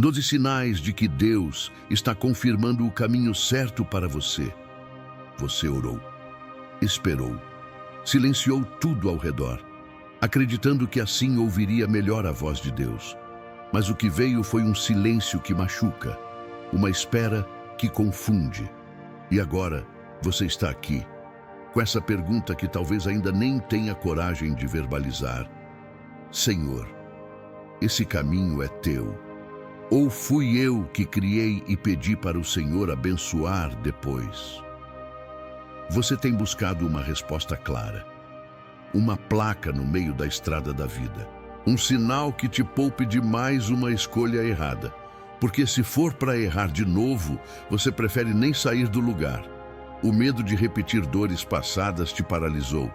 12 sinais de que Deus está confirmando o caminho certo para você. Você orou, esperou, silenciou tudo ao redor, acreditando que assim ouviria melhor a voz de Deus. Mas o que veio foi um silêncio que machuca, uma espera que confunde. E agora você está aqui, com essa pergunta que talvez ainda nem tenha coragem de verbalizar. Senhor, esse caminho é teu? Ou fui eu que criei e pedi para o Senhor abençoar depois? Você tem buscado uma resposta clara, uma placa no meio da estrada da vida, um sinal que te poupe de mais uma escolha errada, porque se for para errar de novo, você prefere nem sair do lugar. O medo de repetir dores passadas te paralisou,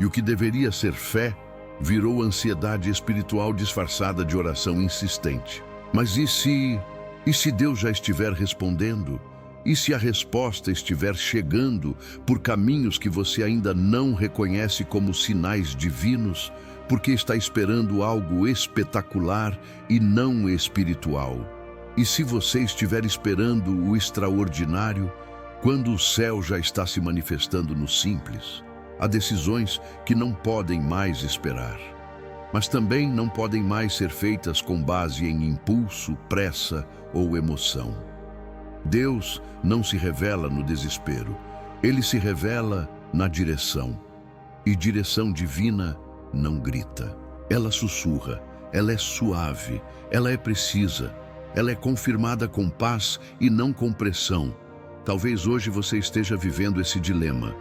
e o que deveria ser fé virou ansiedade espiritual disfarçada de oração insistente. Mas e se Deus já estiver respondendo? E se a resposta estiver chegando por caminhos que você ainda não reconhece como sinais divinos, porque está esperando algo espetacular e não espiritual? E se você estiver esperando o extraordinário, quando o céu já está se manifestando no simples? Há decisões que não podem mais esperar, mas também não podem mais ser feitas com base em impulso, pressa ou emoção. Deus não se revela no desespero, Ele se revela na direção. E direção divina não grita. Ela sussurra, ela é suave, ela é precisa, ela é confirmada com paz e não com pressão. Talvez hoje você esteja vivendo esse dilema.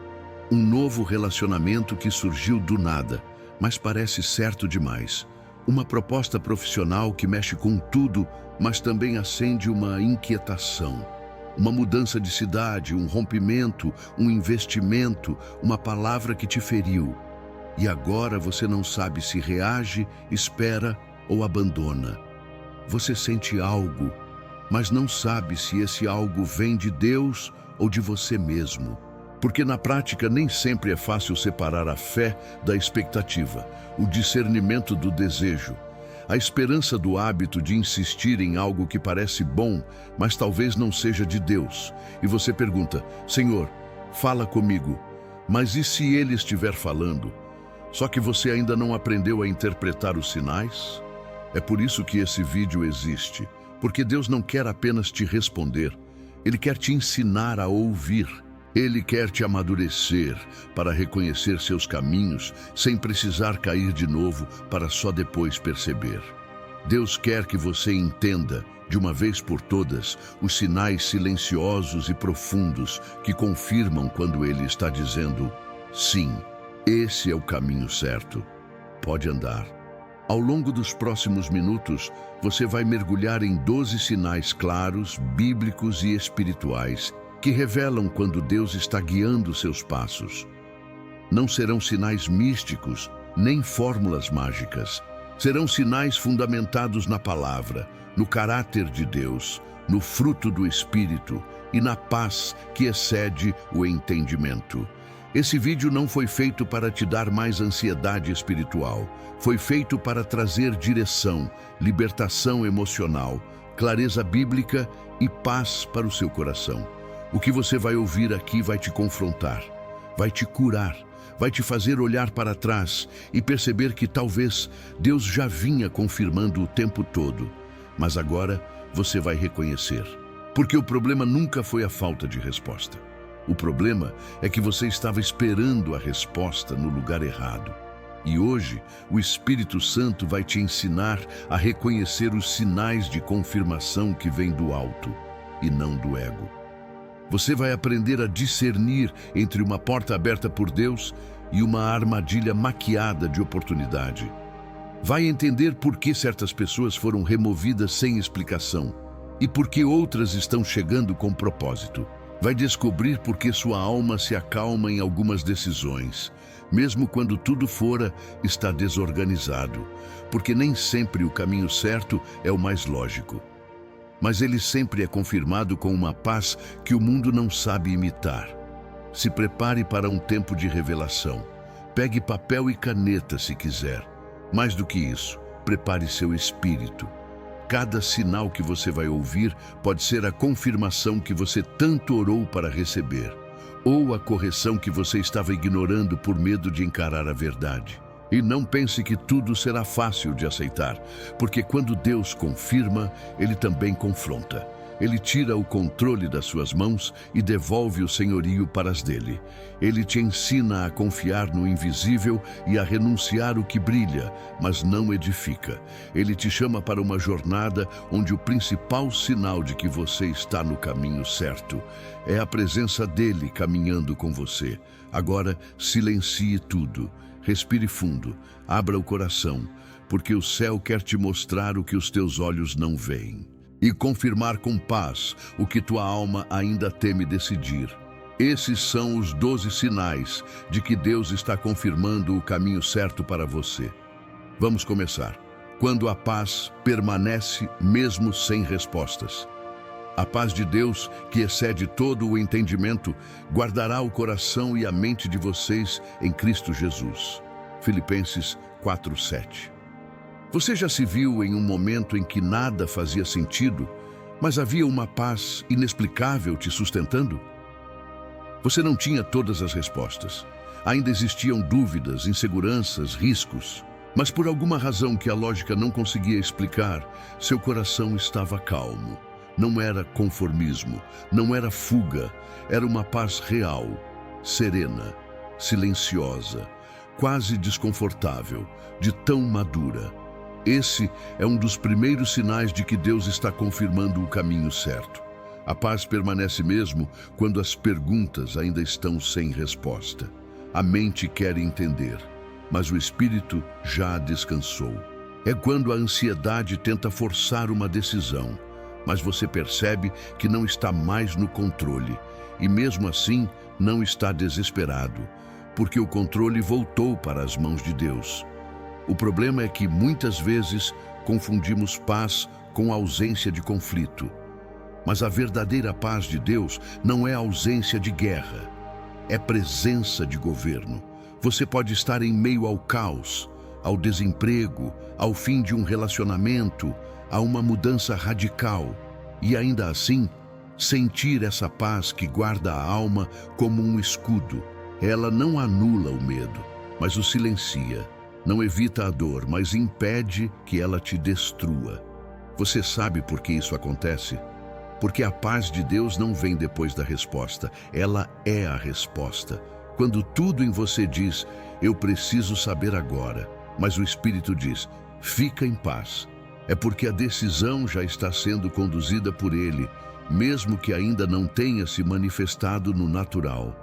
Um novo relacionamento que surgiu do nada, mas parece certo demais. Uma proposta profissional que mexe com tudo, mas também acende uma inquietação. Uma mudança de cidade, um rompimento, um investimento, uma palavra que te feriu. E agora você não sabe se reage, espera ou abandona. Você sente algo, mas não sabe se esse algo vem de Deus ou de você mesmo. Porque na prática nem sempre é fácil separar a fé da expectativa, o discernimento do desejo, a esperança do hábito de insistir em algo que parece bom, mas talvez não seja de Deus. E você pergunta, Senhor, fala comigo, mas e se Ele estiver falando? Só que você ainda não aprendeu a interpretar os sinais? É por isso que esse vídeo existe, porque Deus não quer apenas te responder, Ele quer te ensinar a ouvir. Ele quer te amadurecer para reconhecer seus caminhos sem precisar cair de novo para só depois perceber. Deus quer que você entenda, de uma vez por todas, os sinais silenciosos e profundos que confirmam quando Ele está dizendo, sim, esse é o caminho certo. Pode andar. Ao longo dos próximos minutos, você vai mergulhar em 12 sinais claros, bíblicos e espirituais que revelam quando Deus está guiando seus passos. Não serão sinais místicos, nem fórmulas mágicas. Serão sinais fundamentados na palavra, no caráter de Deus, no fruto do Espírito e na paz que excede o entendimento. Esse vídeo não foi feito para te dar mais ansiedade espiritual. Foi feito para trazer direção, libertação emocional, clareza bíblica e paz para o seu coração. O que você vai ouvir aqui vai te confrontar, vai te curar, vai te fazer olhar para trás e perceber que talvez Deus já vinha confirmando o tempo todo, mas agora você vai reconhecer. Porque o problema nunca foi a falta de resposta. O problema é que você estava esperando a resposta no lugar errado. E hoje, o Espírito Santo vai te ensinar a reconhecer os sinais de confirmação que vêm do alto e não do ego. Você vai aprender a discernir entre uma porta aberta por Deus e uma armadilha maquiada de oportunidade. Vai entender por que certas pessoas foram removidas sem explicação e por que outras estão chegando com propósito. Vai descobrir por que sua alma se acalma em algumas decisões, mesmo quando tudo fora está desorganizado, porque nem sempre o caminho certo é o mais lógico. Mas ele sempre é confirmado com uma paz que o mundo não sabe imitar. Se prepare para um tempo de revelação. Pegue papel e caneta se quiser. Mais do que isso, prepare seu espírito. cada sinal que você vai ouvir pode ser a confirmação que você tanto orou para receber, ou a correção que você estava ignorando por medo de encarar a verdade. E não pense que tudo será fácil de aceitar, porque quando Deus confirma, Ele também confronta. Ele tira o controle das suas mãos e devolve o senhorio para as dele. Ele te ensina a confiar no invisível e a renunciar o que brilha, mas não edifica. Ele te chama para uma jornada onde o principal sinal de que você está no caminho certo é a presença dele caminhando com você. Agora, silencie tudo. Respire fundo, abra o coração, porque o céu quer te mostrar o que os teus olhos não veem e confirmar com paz o que tua alma ainda teme decidir. Esses são os 12 sinais de que Deus está confirmando o caminho certo para você. Vamos começar. Quando a paz permanece mesmo sem respostas. A paz de Deus, que excede todo o entendimento, guardará o coração e a mente de vocês em Cristo Jesus. Filipenses 4:7. Você já se viu em um momento em que nada fazia sentido, mas havia uma paz inexplicável te sustentando? Você não tinha todas as respostas. Ainda existiam dúvidas, inseguranças, riscos. Mas por alguma razão que a lógica não conseguia explicar, seu coração estava calmo. Não era conformismo, não era fuga, era uma paz real, serena, silenciosa, quase desconfortável, de tão madura. Esse é um dos primeiros sinais de que Deus está confirmando o caminho certo. A paz permanece mesmo quando as perguntas ainda estão sem resposta. A mente quer entender, mas o espírito já descansou. É quando a ansiedade tenta forçar uma decisão, mas você percebe que não está mais no controle e mesmo assim não está desesperado, porque o controle voltou para as mãos de Deus. O problema é que muitas vezes confundimos paz com ausência de conflito. Mas a verdadeira paz de Deus não é ausência de guerra, é presença de governo. Você pode estar em meio ao caos, ao desemprego, ao fim de um relacionamento, a uma mudança radical, e ainda assim, sentir essa paz que guarda a alma como um escudo. Ela não anula o medo, mas o silencia. Não evita a dor, mas impede que ela te destrua. Você sabe por que isso acontece? Porque a paz de Deus não vem depois da resposta, ela é a resposta. Quando tudo em você diz, eu preciso saber agora, mas o Espírito diz, fica em paz. É porque a decisão já está sendo conduzida por Ele, mesmo que ainda não tenha se manifestado no natural.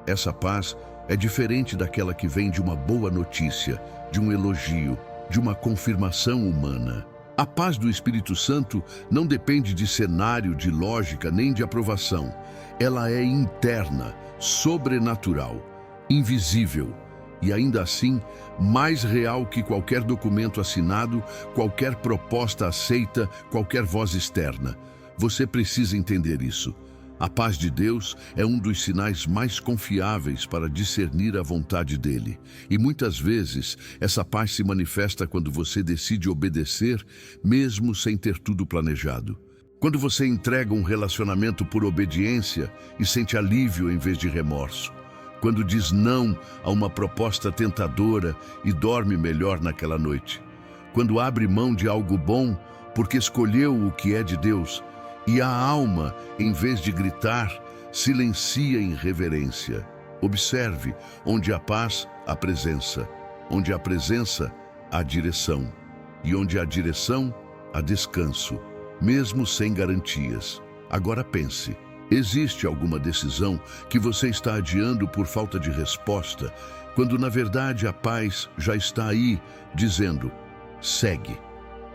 Essa paz é diferente daquela que vem de uma boa notícia, de um elogio, de uma confirmação humana. A paz do Espírito Santo não depende de cenário, de lógica, nem de aprovação. Ela é interna, sobrenatural, invisível. E ainda assim, mais real que qualquer documento assinado, qualquer proposta aceita, qualquer voz externa. Você precisa entender isso. A paz de Deus é um dos sinais mais confiáveis para discernir a vontade dele. E muitas vezes, essa paz se manifesta quando você decide obedecer, mesmo sem ter tudo planejado. Quando você entrega um relacionamento por obediência e sente alívio em vez de remorso. Quando diz não a uma proposta tentadora e dorme melhor naquela noite. Quando abre mão de algo bom porque escolheu o que é de Deus. E a alma, em vez de gritar, silencia em reverência. Observe, onde há paz, há presença. Onde há presença, há direção. E onde há direção, há descanso, mesmo sem garantias. Agora pense. Existe alguma decisão que você está adiando por falta de resposta, quando na verdade a paz já está aí, dizendo, segue.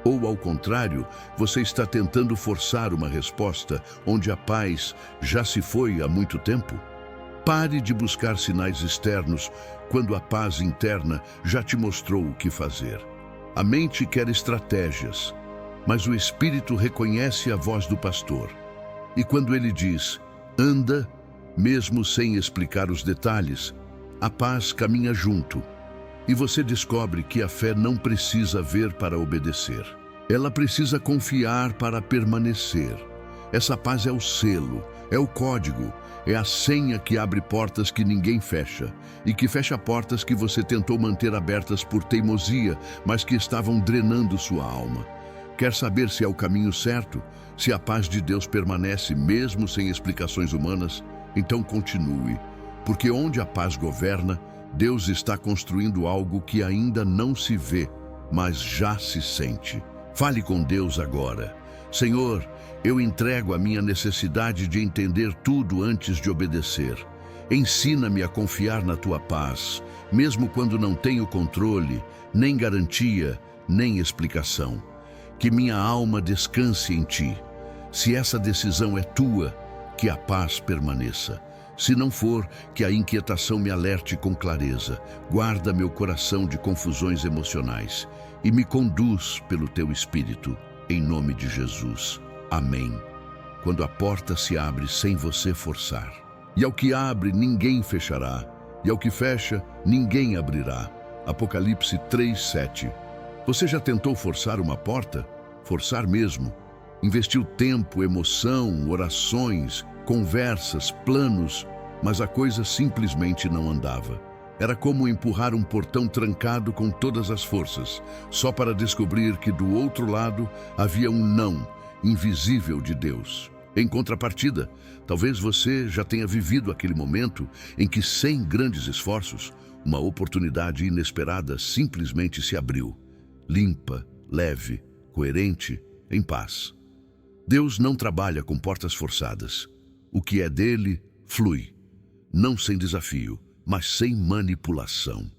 Ou ao contrário, você está tentando forçar uma resposta onde a paz já se foi há muito tempo? Pare de buscar sinais externos quando a paz interna já te mostrou o que fazer. A mente quer estratégias, mas o espírito reconhece a voz do pastor. E quando ele diz, anda, mesmo sem explicar os detalhes, a paz caminha junto. E você descobre que a fé não precisa ver para obedecer. Ela precisa confiar para permanecer. Essa paz é o selo, é o código, é a senha que abre portas que ninguém fecha e que fecha portas que você tentou manter abertas por teimosia, mas que estavam drenando sua alma. Quer saber se é o caminho certo? Se a paz de Deus permanece mesmo sem explicações humanas? Então continue, porque onde a paz governa, Deus está construindo algo que ainda não se vê, mas já se sente. Fale com Deus agora. Senhor, eu entrego a minha necessidade de entender tudo antes de obedecer. Ensina-me a confiar na tua paz, mesmo quando não tenho controle, nem garantia, nem explicação. Que minha alma descanse em ti. Se essa decisão é tua, que a paz permaneça. Se não for, que a inquietação me alerte com clareza. Guarda meu coração de confusões emocionais e me conduz pelo teu Espírito, em nome de Jesus. Amém. Quando a porta se abre sem você forçar. E ao que abre, ninguém fechará. E ao que fecha, ninguém abrirá. Apocalipse 3:7. Você já tentou forçar uma porta? Forçar mesmo. Investiu tempo, emoção, orações, conversas, planos, mas a coisa simplesmente não andava. Era como empurrar um portão trancado com todas as forças, só para descobrir que do outro lado havia um não invisível de Deus. Em contrapartida, talvez você já tenha vivido aquele momento em que, sem grandes esforços, uma oportunidade inesperada simplesmente se abriu. Limpa, leve, coerente, em paz. Deus não trabalha com portas forçadas. O que é dele, flui. Não sem desafio, mas sem manipulação.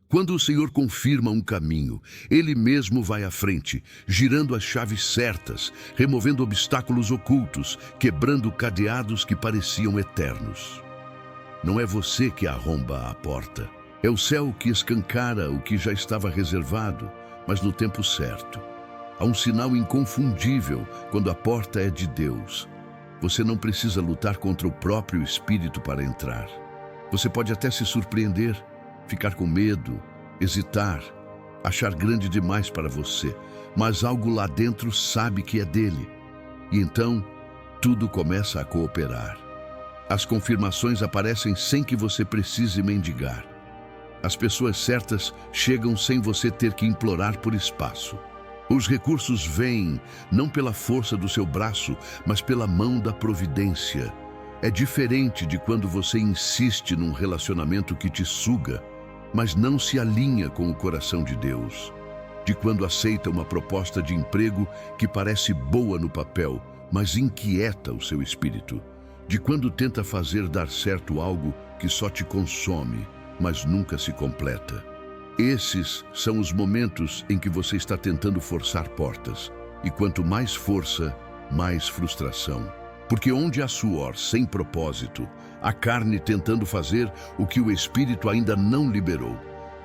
Quando o Senhor confirma um caminho, Ele mesmo vai à frente, girando as chaves certas, removendo obstáculos ocultos, quebrando cadeados que pareciam eternos. Não é você que arromba a porta. É o céu que escancara o que já estava reservado, mas no tempo certo. Há um sinal inconfundível quando a porta é de Deus. Você não precisa lutar contra o próprio Espírito para entrar. Você pode até se surpreender, ficar com medo, hesitar, achar grande demais para você, mas algo lá dentro sabe que é dele. E então, tudo começa a cooperar. As confirmações aparecem sem que você precise mendigar. As pessoas certas chegam sem você ter que implorar por espaço. Os recursos vêm não pela força do seu braço, mas pela mão da providência. É diferente de quando você insiste num relacionamento que te suga, mas não se alinha com o coração de Deus. De quando aceita uma proposta de emprego que parece boa no papel, mas inquieta o seu espírito. De quando tenta fazer dar certo algo que só te consome, mas nunca se completa. Esses são os momentos em que você está tentando forçar portas. E quanto mais força, mais frustração. Porque onde há suor sem propósito, a carne tentando fazer o que o Espírito ainda não liberou.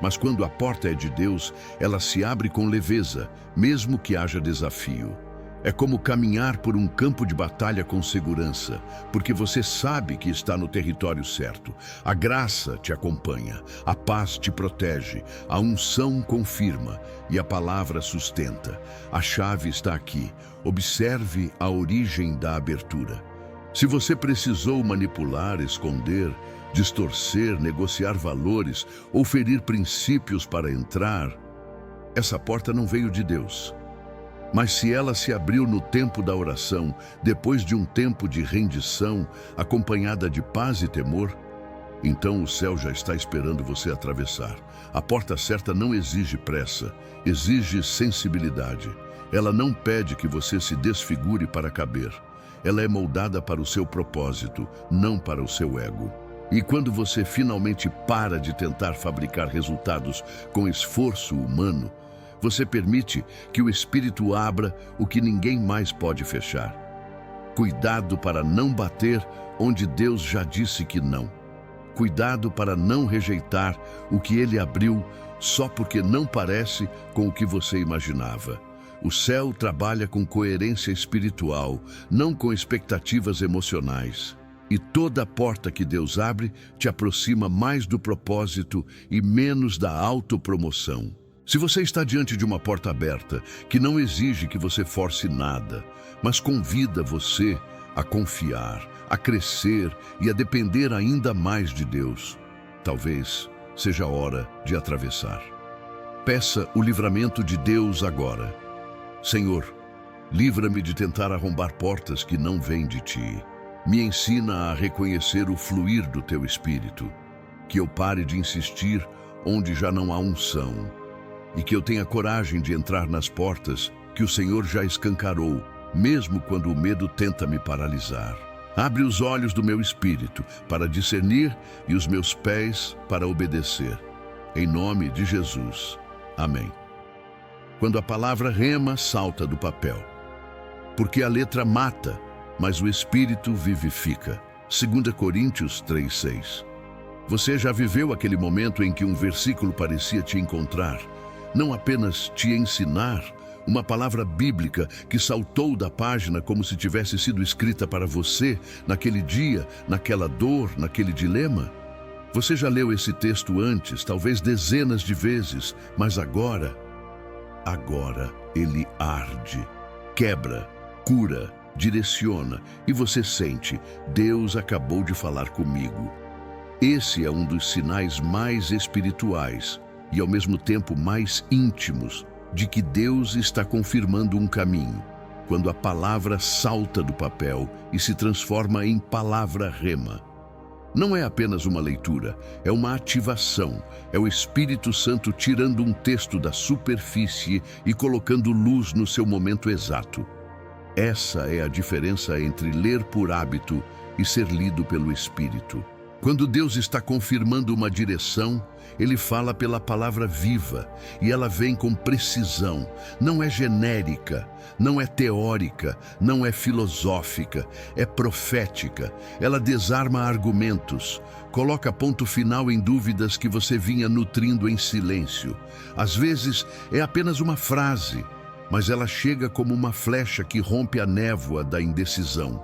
Mas quando a porta é de Deus, ela se abre com leveza, mesmo que haja desafio. É como caminhar por um campo de batalha com segurança, porque você sabe que está no território certo. A graça te acompanha, a paz te protege, a unção confirma e a palavra sustenta. A chave está aqui. Observe a origem da abertura. Se você precisou manipular, esconder, distorcer, negociar valores ou ferir princípios para entrar, essa porta não veio de Deus. Mas se ela se abriu no tempo da oração, depois de um tempo de rendição, acompanhada de paz e temor, então o céu já está esperando você atravessar. A porta certa não exige pressa, exige sensibilidade. Ela não pede que você se desfigure para caber. Ela é moldada para o seu propósito, não para o seu ego. E quando você finalmente para de tentar fabricar resultados com esforço humano, você permite que o Espírito abra o que ninguém mais pode fechar. Cuidado para não bater onde Deus já disse que não. Cuidado para não rejeitar o que Ele abriu só porque não parece com o que você imaginava. O céu trabalha com coerência espiritual, não com expectativas emocionais. E toda porta que Deus abre te aproxima mais do propósito e menos da autopromoção. Se você está diante de uma porta aberta, que não exige que você force nada, mas convida você a confiar, a crescer e a depender ainda mais de Deus, talvez seja a hora de atravessar. Peça o livramento de Deus agora. Senhor, livra-me de tentar arrombar portas que não vêm de Ti. Me ensina a reconhecer o fluir do Teu Espírito, que eu pare de insistir onde já não há unção, e que eu tenha coragem de entrar nas portas que o Senhor já escancarou, mesmo quando o medo tenta me paralisar. Abre os olhos do meu espírito para discernir e os meus pés para obedecer. Em nome de Jesus. Amém. Quando a palavra rema salta do papel. Porque a letra mata, mas o espírito vivifica. 2 Coríntios 3:6. Você já viveu aquele momento em que um versículo parecia te encontrar, não apenas te ensinar, uma palavra bíblica que saltou da página como se tivesse sido escrita para você, naquele dia, naquela dor, naquele dilema? Você já leu esse texto antes, talvez dezenas de vezes, mas agora ele arde, quebra, cura, direciona e você sente: Deus acabou de falar comigo. Esse é um dos sinais mais espirituais e ao mesmo tempo mais íntimos de que Deus está confirmando um caminho, quando a palavra salta do papel e se transforma em palavra rema. Não é apenas uma leitura, é uma ativação, é o Espírito Santo tirando um texto da superfície e colocando luz no seu momento exato. Essa é a diferença entre ler por hábito e ser lido pelo Espírito. Quando Deus está confirmando uma direção, Ele fala pela palavra viva e ela vem com precisão. Não é genérica, não é teórica, não é filosófica, é profética. Ela desarma argumentos, coloca ponto final em dúvidas que você vinha nutrindo em silêncio. Às vezes é apenas uma frase, mas ela chega como uma flecha que rompe a névoa da indecisão.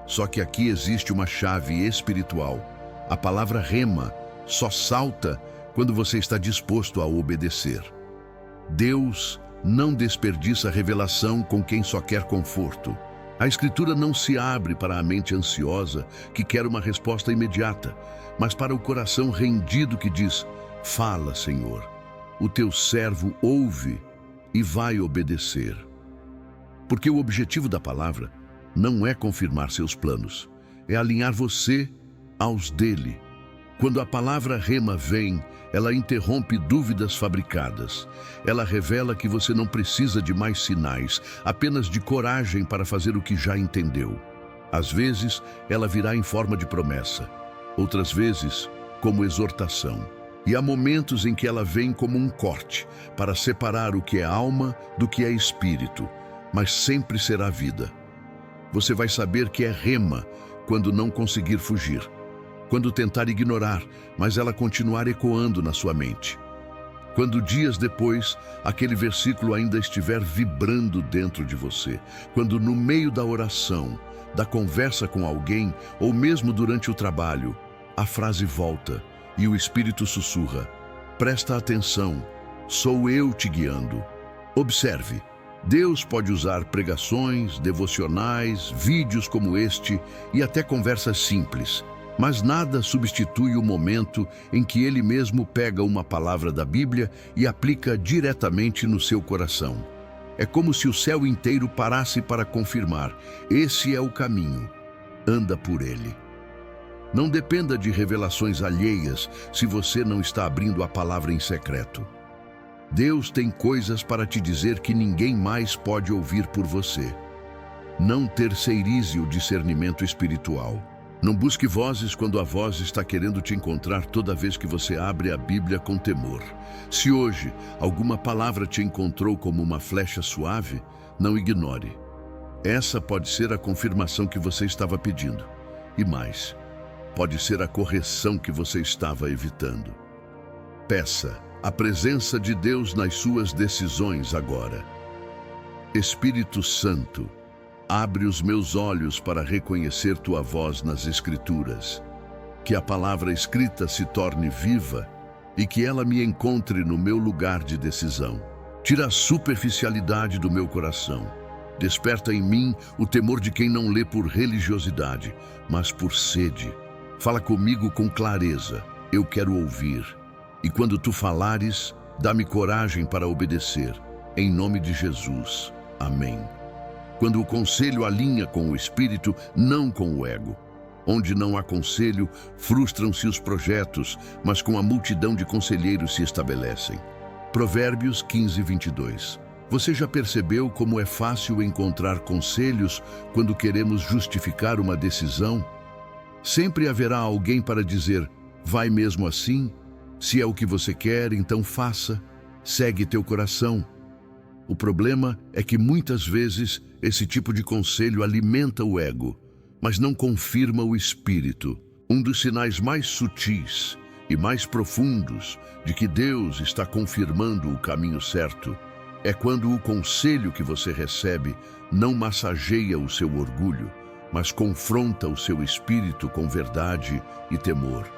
Só que aqui existe uma chave espiritual. A palavra rema só salta quando você está disposto a obedecer. Deus não desperdiça revelação com quem só quer conforto. A Escritura não se abre para a mente ansiosa que quer uma resposta imediata, mas para o coração rendido que diz: fala, Senhor, o teu servo ouve e vai obedecer. Porque o objetivo da palavra não é confirmar seus planos, é alinhar você aos dele. Quando a palavra rema vem, ela interrompe dúvidas fabricadas. Ela revela que você não precisa de mais sinais, apenas de coragem para fazer o que já entendeu. Às vezes, ela virá em forma de promessa, outras vezes, como exortação. E há momentos em que ela vem como um corte, para separar o que é alma do que é espírito, mas sempre será vida. Você vai saber que é rema quando não conseguir fugir, quando tentar ignorar, mas ela continuar ecoando na sua mente. Quando dias depois, aquele versículo ainda estiver vibrando dentro de você. Quando no meio da oração, da conversa com alguém, ou mesmo durante o trabalho, a frase volta e o Espírito sussurra: presta atenção, sou eu te guiando. Observe, Deus pode usar pregações, devocionais, vídeos como este e até conversas simples. Mas nada substitui o momento em que Ele mesmo pega uma palavra da Bíblia e aplica diretamente no seu coração. É como se o céu inteiro parasse para confirmar: esse é o caminho, anda por ele. Não dependa de revelações alheias se você não está abrindo a palavra em secreto. Deus tem coisas para te dizer que ninguém mais pode ouvir por você. Não terceirize o discernimento espiritual. Não busque vozes quando a voz está querendo te encontrar toda vez que você abre a Bíblia com temor. Se hoje alguma palavra te encontrou como uma flecha suave, não ignore. Essa pode ser a confirmação que você estava pedindo. E mais, pode ser a correção que você estava evitando. Peça a presença de Deus nas suas decisões agora. Espírito Santo, abre os meus olhos para reconhecer tua voz nas Escrituras. Que a palavra escrita se torne viva e que ela me encontre no meu lugar de decisão. Tira a superficialidade do meu coração. Desperta em mim o temor de quem não lê por religiosidade, mas por sede. Fala comigo com clareza, eu quero ouvir. E quando tu falares, dá-me coragem para obedecer. Em nome de Jesus. Amém. Quando o conselho alinha com o espírito, não com o ego. Onde não há conselho, frustram-se os projetos, mas com a multidão de conselheiros se estabelecem. Provérbios 15, 22. Você já percebeu como é fácil encontrar conselhos quando queremos justificar uma decisão? Sempre haverá alguém para dizer, vai mesmo assim? Se é o que você quer, então faça. Segue teu coração. O problema é que muitas vezes esse tipo de conselho alimenta o ego, mas não confirma o espírito. Um dos sinais mais sutis e mais profundos de que Deus está confirmando o caminho certo é quando o conselho que você recebe não massageia o seu orgulho, mas confronta o seu espírito com verdade e temor.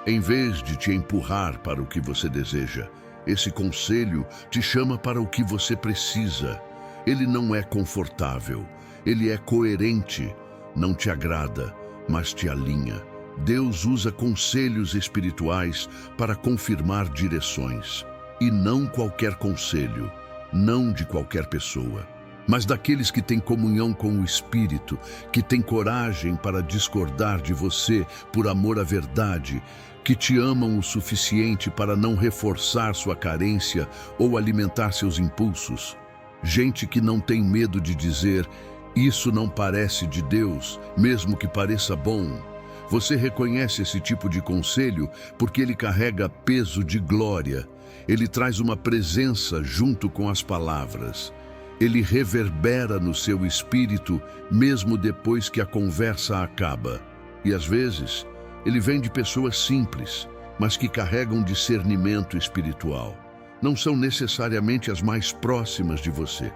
Em vez de te empurrar para o que você deseja, esse conselho te chama para o que você precisa. Ele não é confortável, ele é coerente, não te agrada, mas te alinha. Deus usa conselhos espirituais para confirmar direções. E não qualquer conselho, não de qualquer pessoa, mas daqueles que têm comunhão com o Espírito, que têm coragem para discordar de você por amor à verdade, que te amam o suficiente para não reforçar sua carência ou alimentar seus impulsos. Gente que não tem medo de dizer, isso não parece de Deus, mesmo que pareça bom. Você reconhece esse tipo de conselho porque ele carrega peso de glória. Ele traz uma presença junto com as palavras. Ele reverbera no seu espírito mesmo depois que a conversa acaba. E às vezes, ele vem de pessoas simples, mas que carregam discernimento espiritual. Não são necessariamente as mais próximas de você,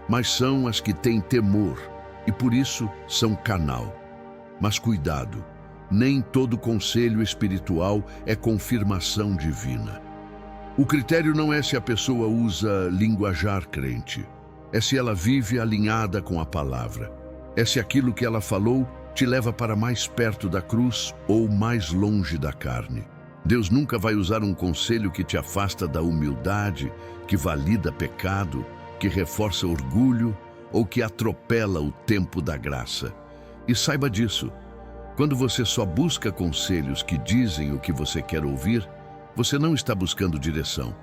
mas são as que têm temor e por isso são canal. Mas cuidado, nem todo conselho espiritual é confirmação divina. O critério não é se a pessoa usa linguajar crente, é se ela vive alinhada com a palavra. É se aquilo que ela falou te leva para mais perto da cruz ou mais longe da carne. Deus nunca vai usar um conselho que te afasta da humildade, que valida pecado, que reforça orgulho ou que atropela o tempo da graça. E saiba disso, quando você só busca conselhos que dizem o que você quer ouvir, você não está buscando direção,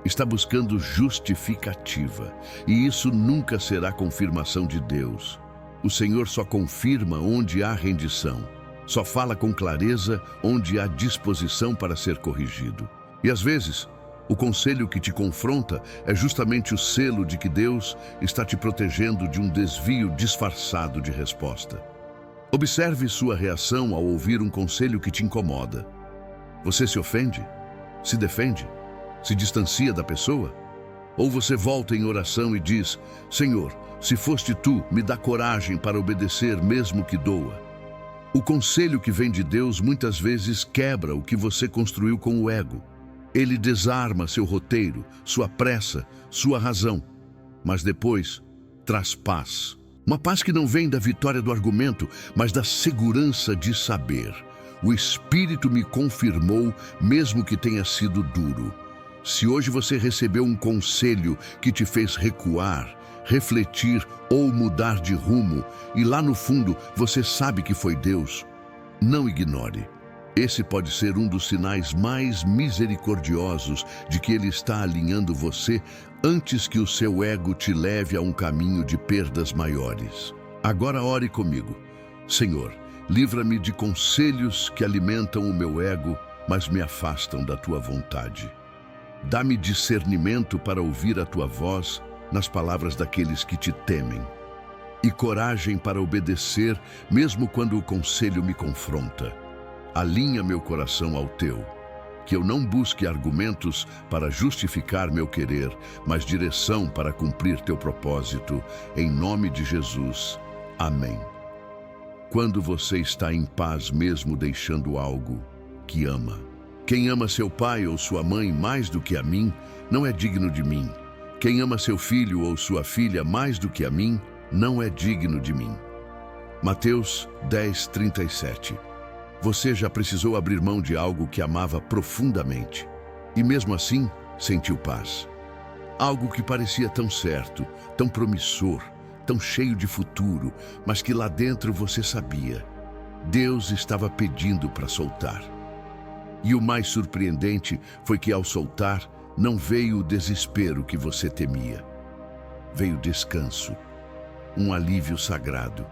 está buscando justificativa. E isso nunca será confirmação de Deus. O Senhor só confirma onde há rendição, só fala com clareza onde há disposição para ser corrigido. E às vezes, o conselho que te confronta é justamente o selo de que Deus está te protegendo de um desvio disfarçado de resposta. Observe sua reação ao ouvir um conselho que te incomoda. Você se ofende? Se defende? Se distancia da pessoa? Ou você volta em oração e diz, Senhor, se foste tu, me dá coragem para obedecer mesmo que doa. O conselho que vem de Deus muitas vezes quebra o que você construiu com o ego. Ele desarma seu roteiro, sua pressa, sua razão. Mas depois, traz paz. Uma paz que não vem da vitória do argumento, mas da segurança de saber. O Espírito me confirmou, mesmo que tenha sido duro. Se hoje você recebeu um conselho que te fez recuar, refletir ou mudar de rumo, e lá no fundo você sabe que foi Deus, não ignore. Esse pode ser um dos sinais mais misericordiosos de que Ele está alinhando você antes que o seu ego te leve a um caminho de perdas maiores. Agora ore comigo. Senhor, livra-me de conselhos que alimentam o meu ego, mas me afastam da Tua vontade. Dá-me discernimento para ouvir a Tua voz nas palavras daqueles que Te temem, e coragem para obedecer mesmo quando o conselho me confronta. Alinha meu coração ao Teu, que eu não busque argumentos para justificar meu querer, mas direção para cumprir Teu propósito, em nome de Jesus. Amém. Quando você está em paz mesmo deixando algo que ama, Quem ama seu pai ou sua mãe mais do que a mim, não é digno de mim. Quem ama seu filho ou sua filha mais do que a mim, não é digno de mim. Mateus 10:37. Você já precisou abrir mão de algo que amava profundamente e mesmo assim sentiu paz. Algo que parecia tão certo, tão promissor, tão cheio de futuro, mas que lá dentro você sabia. Deus estava pedindo para soltar. E o mais surpreendente foi que ao soltar, não veio o desespero que você temia. Veio descanso, um alívio sagrado.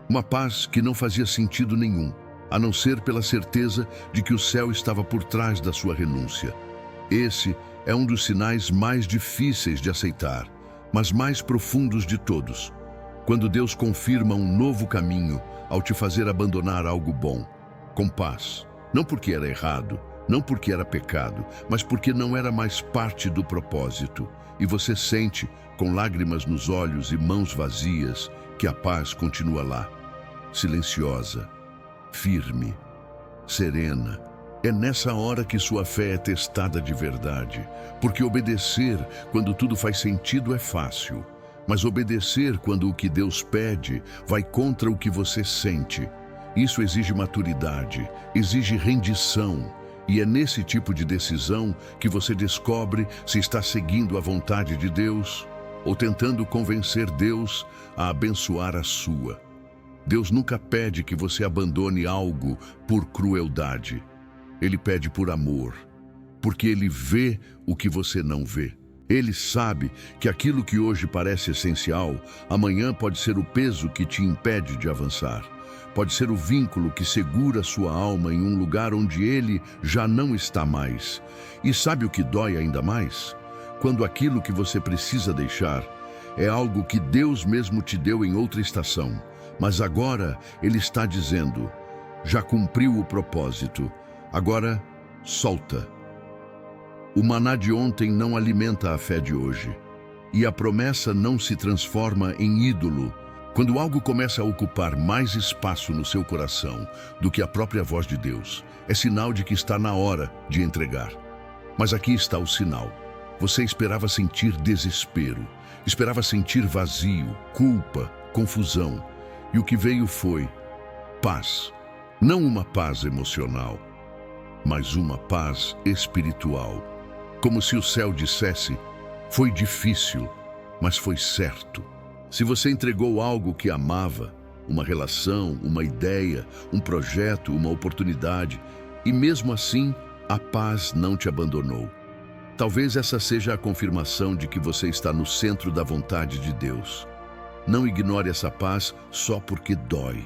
Uma paz que não fazia sentido nenhum, a não ser pela certeza de que o céu estava por trás da sua renúncia. Esse é um dos sinais mais difíceis de aceitar, mas mais profundos de todos. Quando Deus confirma um novo caminho ao te fazer abandonar algo bom, com paz. Não porque era errado, não porque era pecado, mas porque não era mais parte do propósito. E você sente, com lágrimas nos olhos e mãos vazias, que a paz continua lá, silenciosa, firme, serena. É nessa hora que sua fé é testada de verdade, porque obedecer quando tudo faz sentido é fácil, mas obedecer quando o que Deus pede vai contra o que você sente. Isso exige maturidade, exige rendição, e é nesse tipo de decisão que você descobre se está seguindo a vontade de Deus ou tentando convencer Deus a abençoar a sua. Deus nunca pede que você abandone algo por crueldade. Ele pede por amor, porque Ele vê o que você não vê. Ele sabe que aquilo que hoje parece essencial, amanhã pode ser o peso que te impede de avançar. Pode ser o vínculo que segura sua alma em um lugar onde Ele já não está mais. E sabe o que dói ainda mais? Quando aquilo que você precisa deixar é algo que Deus mesmo te deu em outra estação. Mas agora Ele está dizendo, já cumpriu o propósito, agora solta. O maná de ontem não alimenta a fé de hoje, e a promessa não se transforma em ídolo. Quando algo começa a ocupar mais espaço no seu coração do que a própria voz de Deus, é sinal de que está na hora de entregar. Mas aqui está o sinal. Você esperava sentir desespero, esperava sentir vazio, culpa, confusão. E o que veio foi paz. Não uma paz emocional, mas uma paz espiritual. Como se o céu dissesse, foi difícil, mas foi certo. Se você entregou algo que amava, uma relação, uma ideia, um projeto, uma oportunidade, e mesmo assim, a paz não te abandonou. Talvez essa seja a confirmação de que você está no centro da vontade de Deus. Não ignore essa paz só porque dói.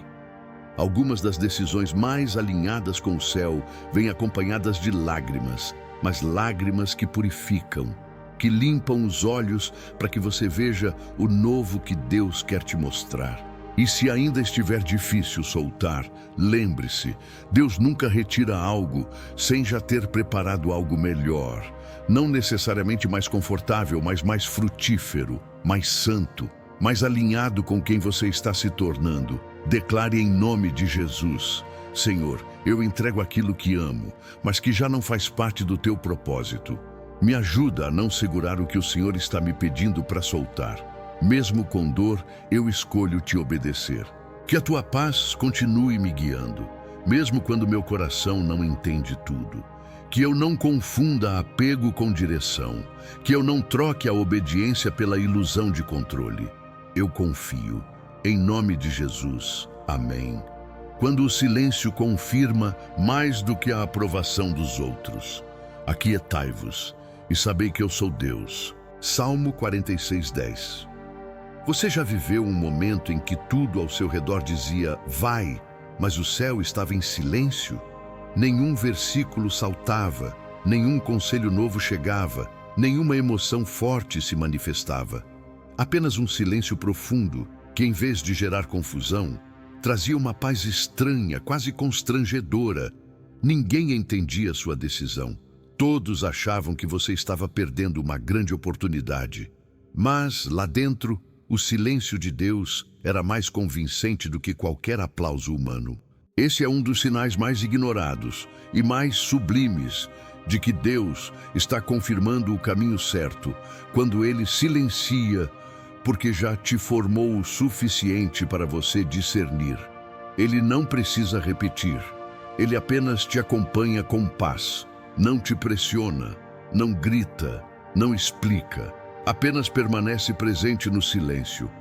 Algumas das decisões mais alinhadas com o céu vêm acompanhadas de lágrimas, mas lágrimas que purificam, que limpam os olhos para que você veja o novo que Deus quer te mostrar. E se ainda estiver difícil soltar, lembre-se, Deus nunca retira algo sem já ter preparado algo melhor. Não necessariamente mais confortável, mas mais frutífero, mais santo, mais alinhado com quem você está se tornando. Declare em nome de Jesus: Senhor, eu entrego aquilo que amo, mas que já não faz parte do teu propósito. Me ajuda a não segurar o que o Senhor está me pedindo para soltar. Mesmo com dor, eu escolho te obedecer. Que a tua paz continue me guiando, mesmo quando meu coração não entende tudo. Que eu não confunda apego com direção. Que eu não troque a obediência pela ilusão de controle. Eu confio. Em nome de Jesus. Amém. Quando o silêncio confirma mais do que a aprovação dos outros. Aquietai-vos e sabei que eu sou Deus. Salmo 46:10. Você já viveu um momento em que tudo ao seu redor dizia, vai, mas o céu estava em silêncio? Nenhum versículo saltava, nenhum conselho novo chegava, nenhuma emoção forte se manifestava. Apenas um silêncio profundo, que em vez de gerar confusão, trazia uma paz estranha, quase constrangedora. Ninguém entendia sua decisão. Todos achavam que você estava perdendo uma grande oportunidade. Mas, lá dentro, o silêncio de Deus era mais convincente do que qualquer aplauso humano. Esse é um dos sinais mais ignorados e mais sublimes de que Deus está confirmando o caminho certo, quando Ele silencia, porque já te formou o suficiente para você discernir. Ele não precisa repetir. Ele apenas te acompanha com paz. Não te pressiona, não grita, não explica. Apenas permanece presente no silêncio.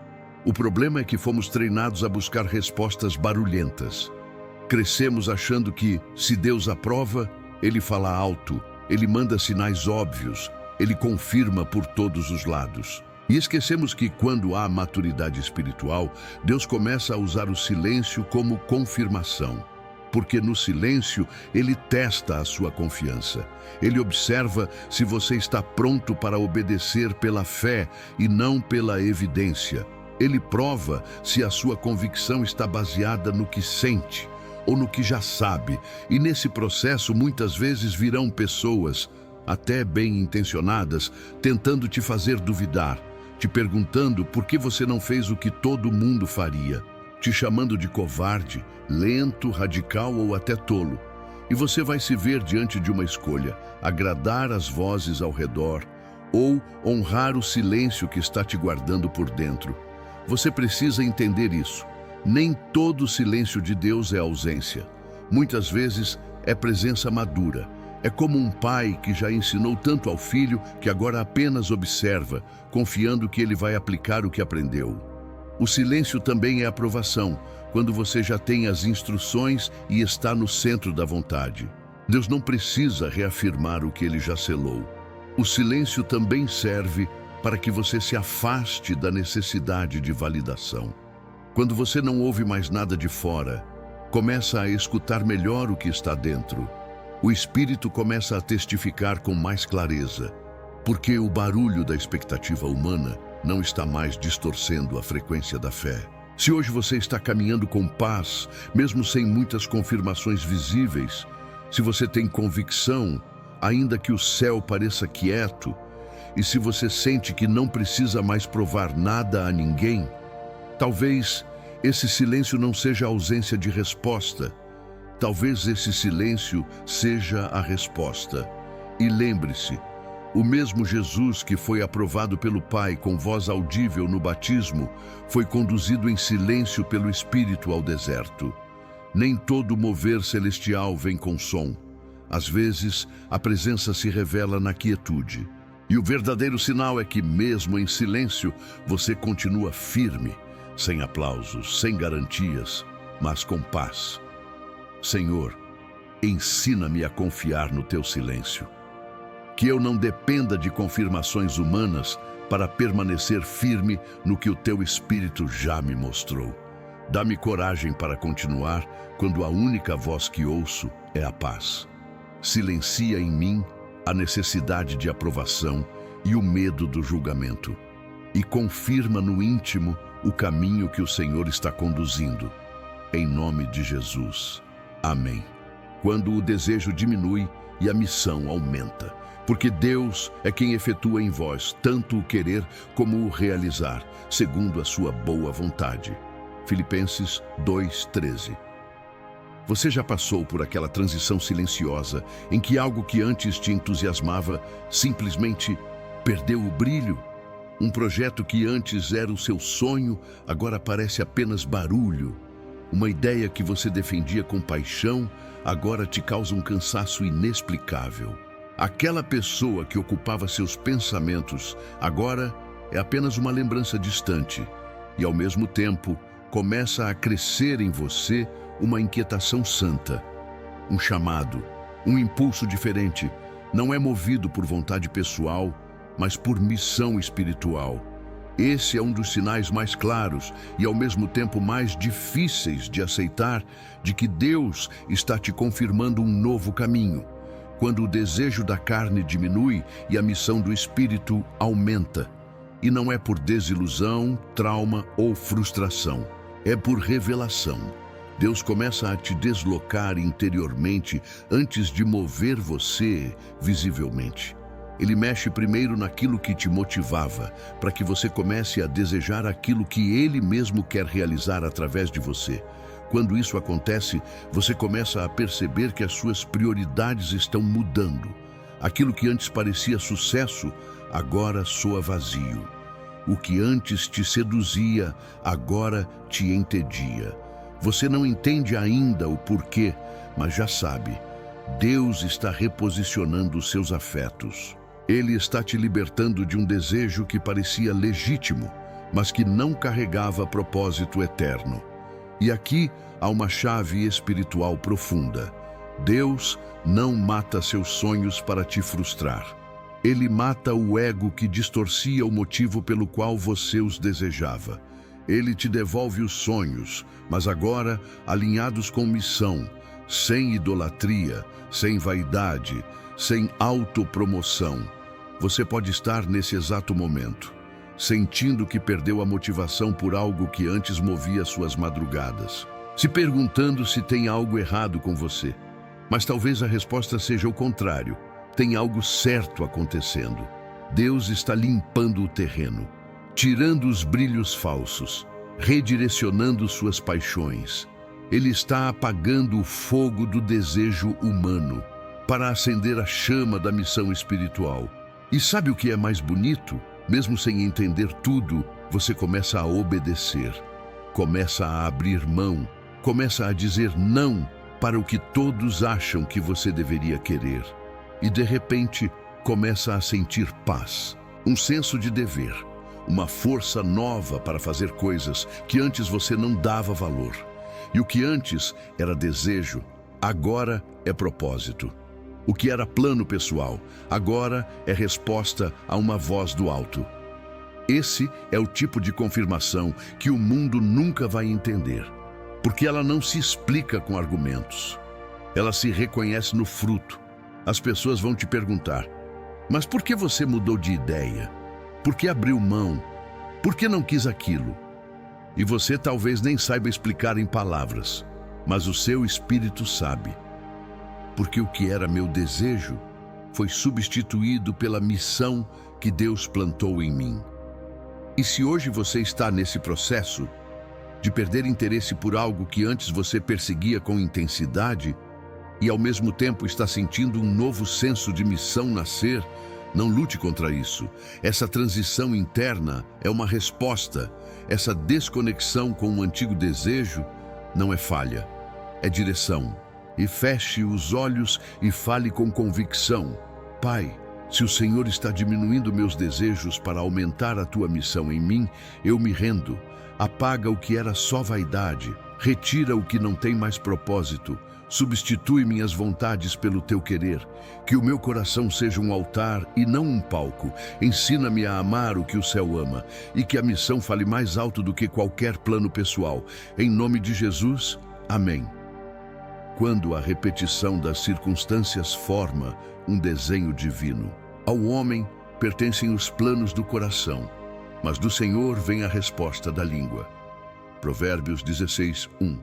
O problema é que fomos treinados a buscar respostas barulhentas. Crescemos achando que, se Deus aprova, Ele fala alto, Ele manda sinais óbvios, Ele confirma por todos os lados. E esquecemos que, quando há maturidade espiritual, Deus começa a usar o silêncio como confirmação. Porque no silêncio, Ele testa a sua confiança. Ele observa se você está pronto para obedecer pela fé e não pela evidência. Ele prova se a sua convicção está baseada no que sente ou no que já sabe. E nesse processo, muitas vezes virão pessoas, até bem intencionadas, tentando te fazer duvidar, te perguntando por que você não fez o que todo mundo faria, te chamando de covarde, lento, radical ou até tolo. E você vai se ver diante de uma escolha: agradar as vozes ao redor ou honrar o silêncio que está te guardando por dentro. Você precisa entender isso. Nem todo o silêncio de Deus é ausência. Muitas vezes é presença madura. É como um pai que já ensinou tanto ao filho que agora apenas observa, confiando que ele vai aplicar o que aprendeu. O silêncio também é aprovação, quando você já tem as instruções e está no centro da vontade. Deus não precisa reafirmar o que ele já selou. O silêncio também serve para que você se afaste da necessidade de validação. Quando você não ouve mais nada de fora, começa a escutar melhor o que está dentro. O Espírito começa a testificar com mais clareza, porque o barulho da expectativa humana não está mais distorcendo a frequência da fé. Se hoje você está caminhando com paz, mesmo sem muitas confirmações visíveis, se você tem convicção, ainda que o céu pareça quieto, e se você sente que não precisa mais provar nada a ninguém, talvez esse silêncio não seja a ausência de resposta. Talvez esse silêncio seja a resposta. E lembre-se, o mesmo Jesus que foi aprovado pelo Pai com voz audível no batismo, foi conduzido em silêncio pelo Espírito ao deserto. Nem todo mover celestial vem com som. Às vezes, a presença se revela na quietude. E o verdadeiro sinal é que, mesmo em silêncio, você continua firme, sem aplausos, sem garantias, mas com paz. Senhor, ensina-me a confiar no teu silêncio. Que eu não dependa de confirmações humanas para permanecer firme no que o teu Espírito já me mostrou. Dá-me coragem para continuar quando a única voz que ouço é a paz. Silencia em mim a necessidade de aprovação e o medo do julgamento. E confirma no íntimo o caminho que o Senhor está conduzindo. Em nome de Jesus. Amém. Quando o desejo diminui e a missão aumenta. Porque Deus é quem efetua em vós tanto o querer como o realizar, segundo a sua boa vontade. Filipenses 2:13. Você já passou por aquela transição silenciosa em que algo que antes te entusiasmava simplesmente perdeu o brilho? Um projeto que antes era o seu sonho agora parece apenas barulho. Uma ideia que você defendia com paixão agora te causa um cansaço inexplicável. Aquela pessoa que ocupava seus pensamentos agora é apenas uma lembrança distante e, ao mesmo tempo, começa a crescer em você uma inquietação santa, um chamado, um impulso diferente. Não é movido por vontade pessoal, mas por missão espiritual. Esse é um dos sinais mais claros e, ao mesmo tempo, mais difíceis de aceitar de que Deus está te confirmando um novo caminho. Quando o desejo da carne diminui e a missão do Espírito aumenta. E não é por desilusão, trauma ou frustração, é por revelação. Deus começa a te deslocar interiormente antes de mover você visivelmente. Ele mexe primeiro naquilo que te motivava, para que você comece a desejar aquilo que Ele mesmo quer realizar através de você. quando isso acontece, você começa a perceber que as suas prioridades estão mudando. Aquilo que antes parecia sucesso, agora soa vazio. O que antes te seduzia, agora te entedia. Você não entende ainda o porquê, mas já sabe. Deus está reposicionando os seus afetos. Ele está te libertando de um desejo que parecia legítimo, mas que não carregava propósito eterno. E aqui há uma chave espiritual profunda. Deus não mata seus sonhos para te frustrar. Ele mata o ego que distorcia o motivo pelo qual você os desejava. Ele te devolve os sonhos, mas agora alinhados com missão, sem idolatria, sem vaidade, sem autopromoção. Você pode estar nesse exato momento, sentindo que perdeu a motivação por algo que antes movia suas madrugadas, se perguntando se tem algo errado com você. Mas talvez a resposta seja o contrário. Tem algo certo acontecendo. Deus está limpando o terreno, tirando os brilhos falsos, redirecionando suas paixões. Ele está apagando o fogo do desejo humano para acender a chama da missão espiritual. E sabe o que é mais bonito? Mesmo sem entender tudo, você começa a obedecer, começa a abrir mão, começa a dizer não para o que todos acham que você deveria querer. E de repente, começa a sentir paz, um senso de dever, uma força nova para fazer coisas que antes você não dava valor. E o que antes era desejo, agora é propósito. O que era plano pessoal, agora é resposta a uma voz do alto. Esse é o tipo de confirmação que o mundo nunca vai entender, porque ela não se explica com argumentos. Ela se reconhece no fruto. As pessoas vão te perguntar: mas por que você mudou de ideia? Por que abriu mão? Por que não quis aquilo? E você talvez nem saiba explicar em palavras, mas o seu espírito sabe. Porque o que era meu desejo foi substituído pela missão que Deus plantou em mim. E se hoje você está nesse processo de perder interesse por algo que antes você perseguia com intensidade, e ao mesmo tempo está sentindo um novo senso de missão nascer, não lute contra isso. Essa transição interna é uma resposta. Essa desconexão com o antigo desejo não é falha, é direção. E feche os olhos e fale com convicção: Pai, se o Senhor está diminuindo meus desejos para aumentar a tua missão em mim, eu me rendo. Apaga o que era só vaidade, retira o que não tem mais propósito. Substitui minhas vontades pelo teu querer. Que o meu coração seja um altar e não um palco. Ensina-me a amar o que o céu ama e que a missão fale mais alto do que qualquer plano pessoal. Em nome de Jesus, amém. Quando a repetição das circunstâncias forma um desenho divino, ao homem pertencem os planos do coração, mas do Senhor vem a resposta da língua. Provérbios 16:1.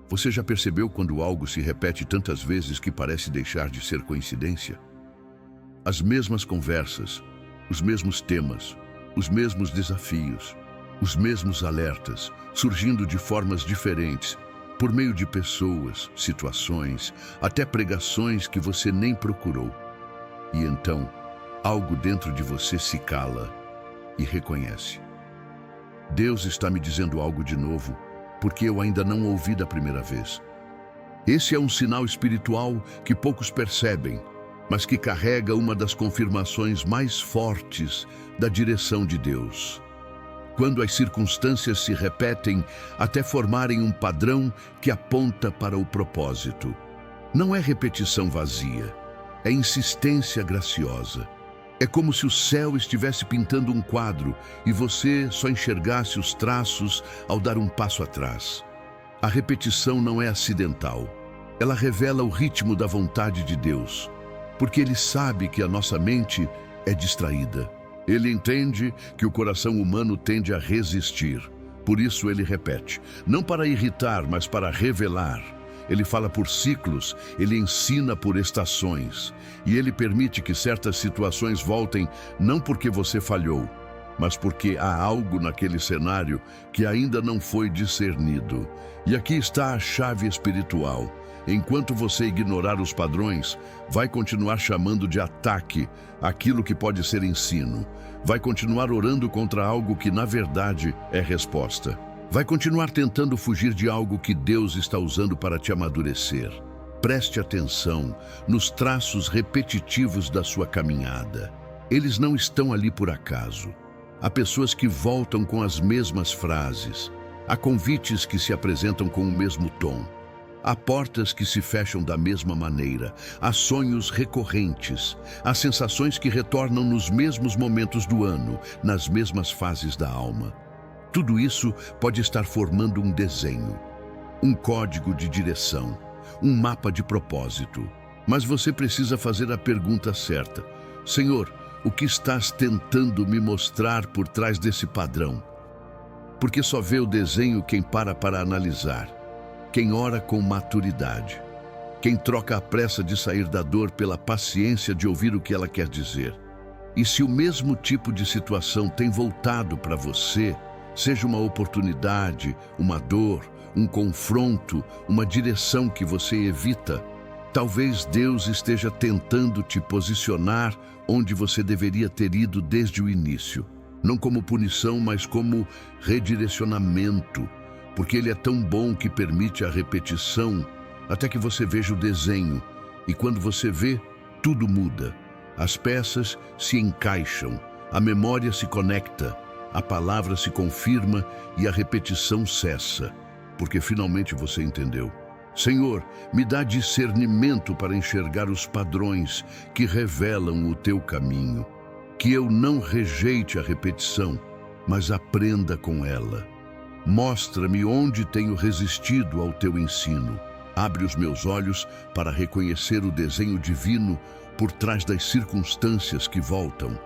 Você já percebeu quando algo se repete tantas vezes que parece deixar de ser coincidência? As mesmas conversas, os mesmos temas, os mesmos desafios, os mesmos alertas, surgindo de formas diferentes, por meio de pessoas, situações, até pregações que você nem procurou. E então, algo dentro de você se cala e reconhece: Deus está me dizendo algo de novo, porque eu ainda não ouvi da primeira vez. Esse é um sinal espiritual que poucos percebem, mas que carrega uma das confirmações mais fortes da direção de Deus. Quando as circunstâncias se repetem até formarem um padrão que aponta para o propósito. Não é repetição vazia, é insistência graciosa. É como se o céu estivesse pintando um quadro e você só enxergasse os traços ao dar um passo atrás. A repetição não é acidental. Ela revela o ritmo da vontade de Deus, porque Ele sabe que a nossa mente é distraída. Ele entende que o coração humano tende a resistir. Por isso ele repete, não para irritar, mas para revelar. Ele fala por ciclos, ele ensina por estações. E ele permite que certas situações voltem não porque você falhou, mas porque há algo naquele cenário que ainda não foi discernido. E aqui está a chave espiritual. Enquanto você ignorar os padrões, vai continuar chamando de ataque aquilo que pode ser ensino. Vai continuar orando contra algo que, na verdade, é resposta. Vai continuar tentando fugir de algo que Deus está usando para te amadurecer. Preste atenção nos traços repetitivos da sua caminhada. Eles não estão ali por acaso. Há pessoas que voltam com as mesmas frases. Há convites que se apresentam com o mesmo tom. Há portas que se fecham da mesma maneira. Há sonhos recorrentes. Há sensações que retornam nos mesmos momentos do ano, nas mesmas fases da alma. Tudo isso pode estar formando um desenho, um código de direção, um mapa de propósito. Mas você precisa fazer a pergunta certa. Senhor, o que estás tentando me mostrar por trás desse padrão? Porque só vê o desenho quem para analisar, quem ora com maturidade, quem troca a pressa de sair da dor pela paciência de ouvir o que ela quer dizer. E se o mesmo tipo de situação tem voltado para você, seja uma oportunidade, uma dor, um confronto, uma direção que você evita, talvez Deus esteja tentando te posicionar onde você deveria ter ido desde o início. Não como punição, mas como redirecionamento, porque Ele é tão bom que permite a repetição até que você veja o desenho. E quando você vê, tudo muda. As peças se encaixam, a memória se conecta, a palavra se confirma e a repetição cessa, porque finalmente você entendeu. Senhor, me dá discernimento para enxergar os padrões que revelam o teu caminho. Que eu não rejeite a repetição, mas aprenda com ela. Mostra-me onde tenho resistido ao teu ensino. Abre os meus olhos para reconhecer o desenho divino por trás das circunstâncias que voltam.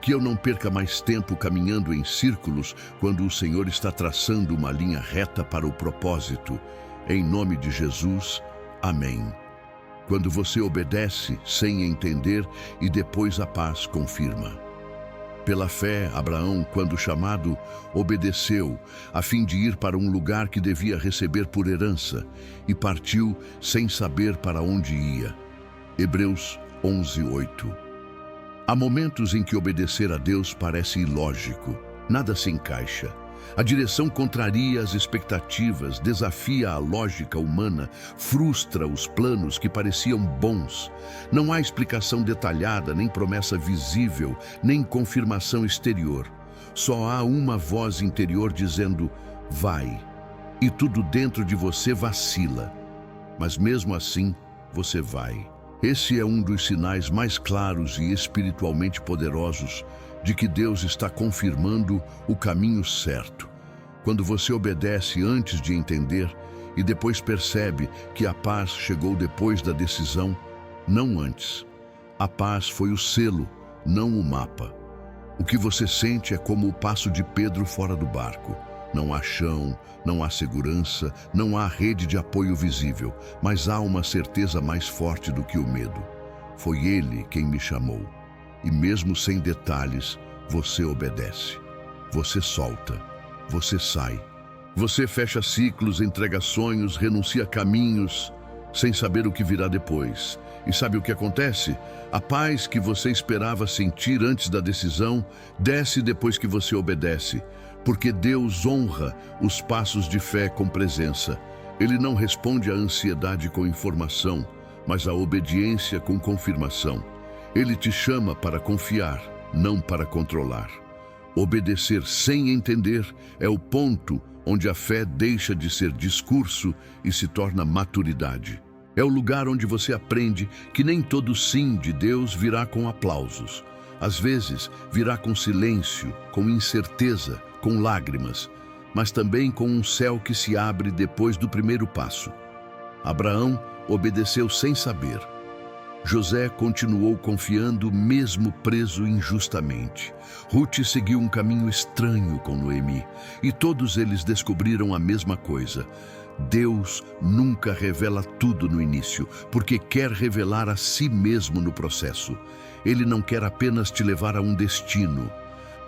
Que eu não perca mais tempo caminhando em círculos quando o Senhor está traçando uma linha reta para o propósito. Em nome de Jesus, amém. Quando você obedece sem entender e depois a paz confirma. Pela fé, Abraão, quando chamado, obedeceu, a fim de ir para um lugar que devia receber por herança, e partiu sem saber para onde ia. Hebreus 11:8. Há momentos em que obedecer a Deus parece ilógico, nada se encaixa. A direção contraria as expectativas, desafia a lógica humana, frustra os planos que pareciam bons. Não há explicação detalhada, nem promessa visível, nem confirmação exterior. Só há uma voz interior dizendo, vai. E tudo dentro de você vacila. Mas mesmo assim, você vai. Esse é um dos sinais mais claros e espiritualmente poderosos de que Deus está confirmando o caminho certo. Quando você obedece antes de entender e depois percebe que a paz chegou depois da decisão, não antes. A paz foi o selo, não o mapa. O que você sente é como o passo de Pedro fora do barco. Não há chão, não há segurança, não há rede de apoio visível, mas há uma certeza mais forte do que o medo. Foi Ele quem me chamou. E mesmo sem detalhes, você obedece. Você solta. Você sai. Você fecha ciclos, entrega sonhos, renuncia a caminhos, sem saber o que virá depois. E sabe o que acontece? A paz que você esperava sentir antes da decisão, desce depois que você obedece. Porque Deus honra os passos de fé com presença. Ele não responde à ansiedade com informação, mas à obediência com confirmação. Ele te chama para confiar, não para controlar. Obedecer sem entender é o ponto onde a fé deixa de ser discurso e se torna maturidade. É o lugar onde você aprende que nem todo sim de Deus virá com aplausos. Às vezes, virá com silêncio, com incerteza, com lágrimas, mas também com um céu que se abre depois do primeiro passo. Abraão obedeceu sem saber. José continuou confiando mesmo preso injustamente. Ruth seguiu um caminho estranho com Noemi, e todos eles descobriram a mesma coisa. Deus nunca revela tudo no início, porque quer revelar a si mesmo no processo. Ele não quer apenas te levar a um destino,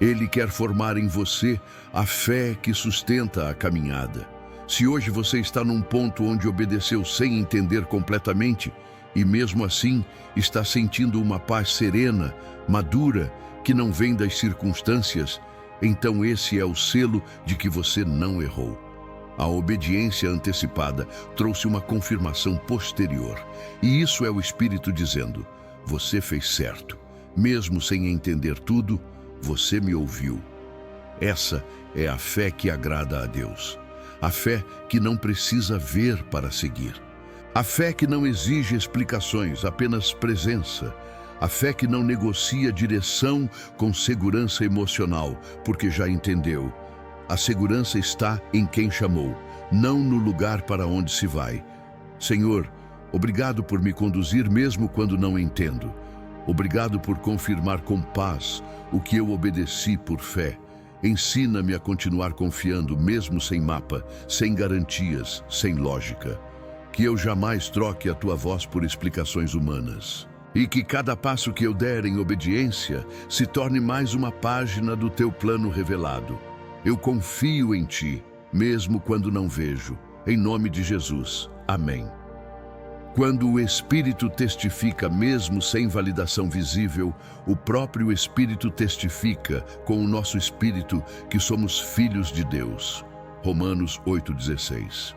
Ele quer formar em você a fé que sustenta a caminhada. Se hoje você está num ponto onde obedeceu sem entender completamente e mesmo assim está sentindo uma paz serena, madura, que não vem das circunstâncias, então esse é o selo de que você não errou. A obediência antecipada trouxe uma confirmação posterior, e isso é o Espírito dizendo: você fez certo. Mesmo sem entender tudo, você me ouviu. Essa é a fé que agrada a Deus. A fé que não precisa ver para seguir. A fé que não exige explicações, apenas presença. A fé que não negocia direção com segurança emocional, porque já entendeu. A segurança está em quem chamou, não no lugar para onde se vai. Senhor, obrigado por me conduzir mesmo quando não entendo. Obrigado por confirmar com paz o que eu obedeci por fé. Ensina-me a continuar confiando mesmo sem mapa, sem garantias, sem lógica. Que eu jamais troque a tua voz por explicações humanas. E que cada passo que eu der em obediência se torne mais uma página do teu plano revelado. Eu confio em ti, mesmo quando não vejo. Em nome de Jesus. Amém. Quando o Espírito testifica mesmo sem validação visível, o próprio Espírito testifica com o nosso espírito que somos filhos de Deus. Romanos 8,16.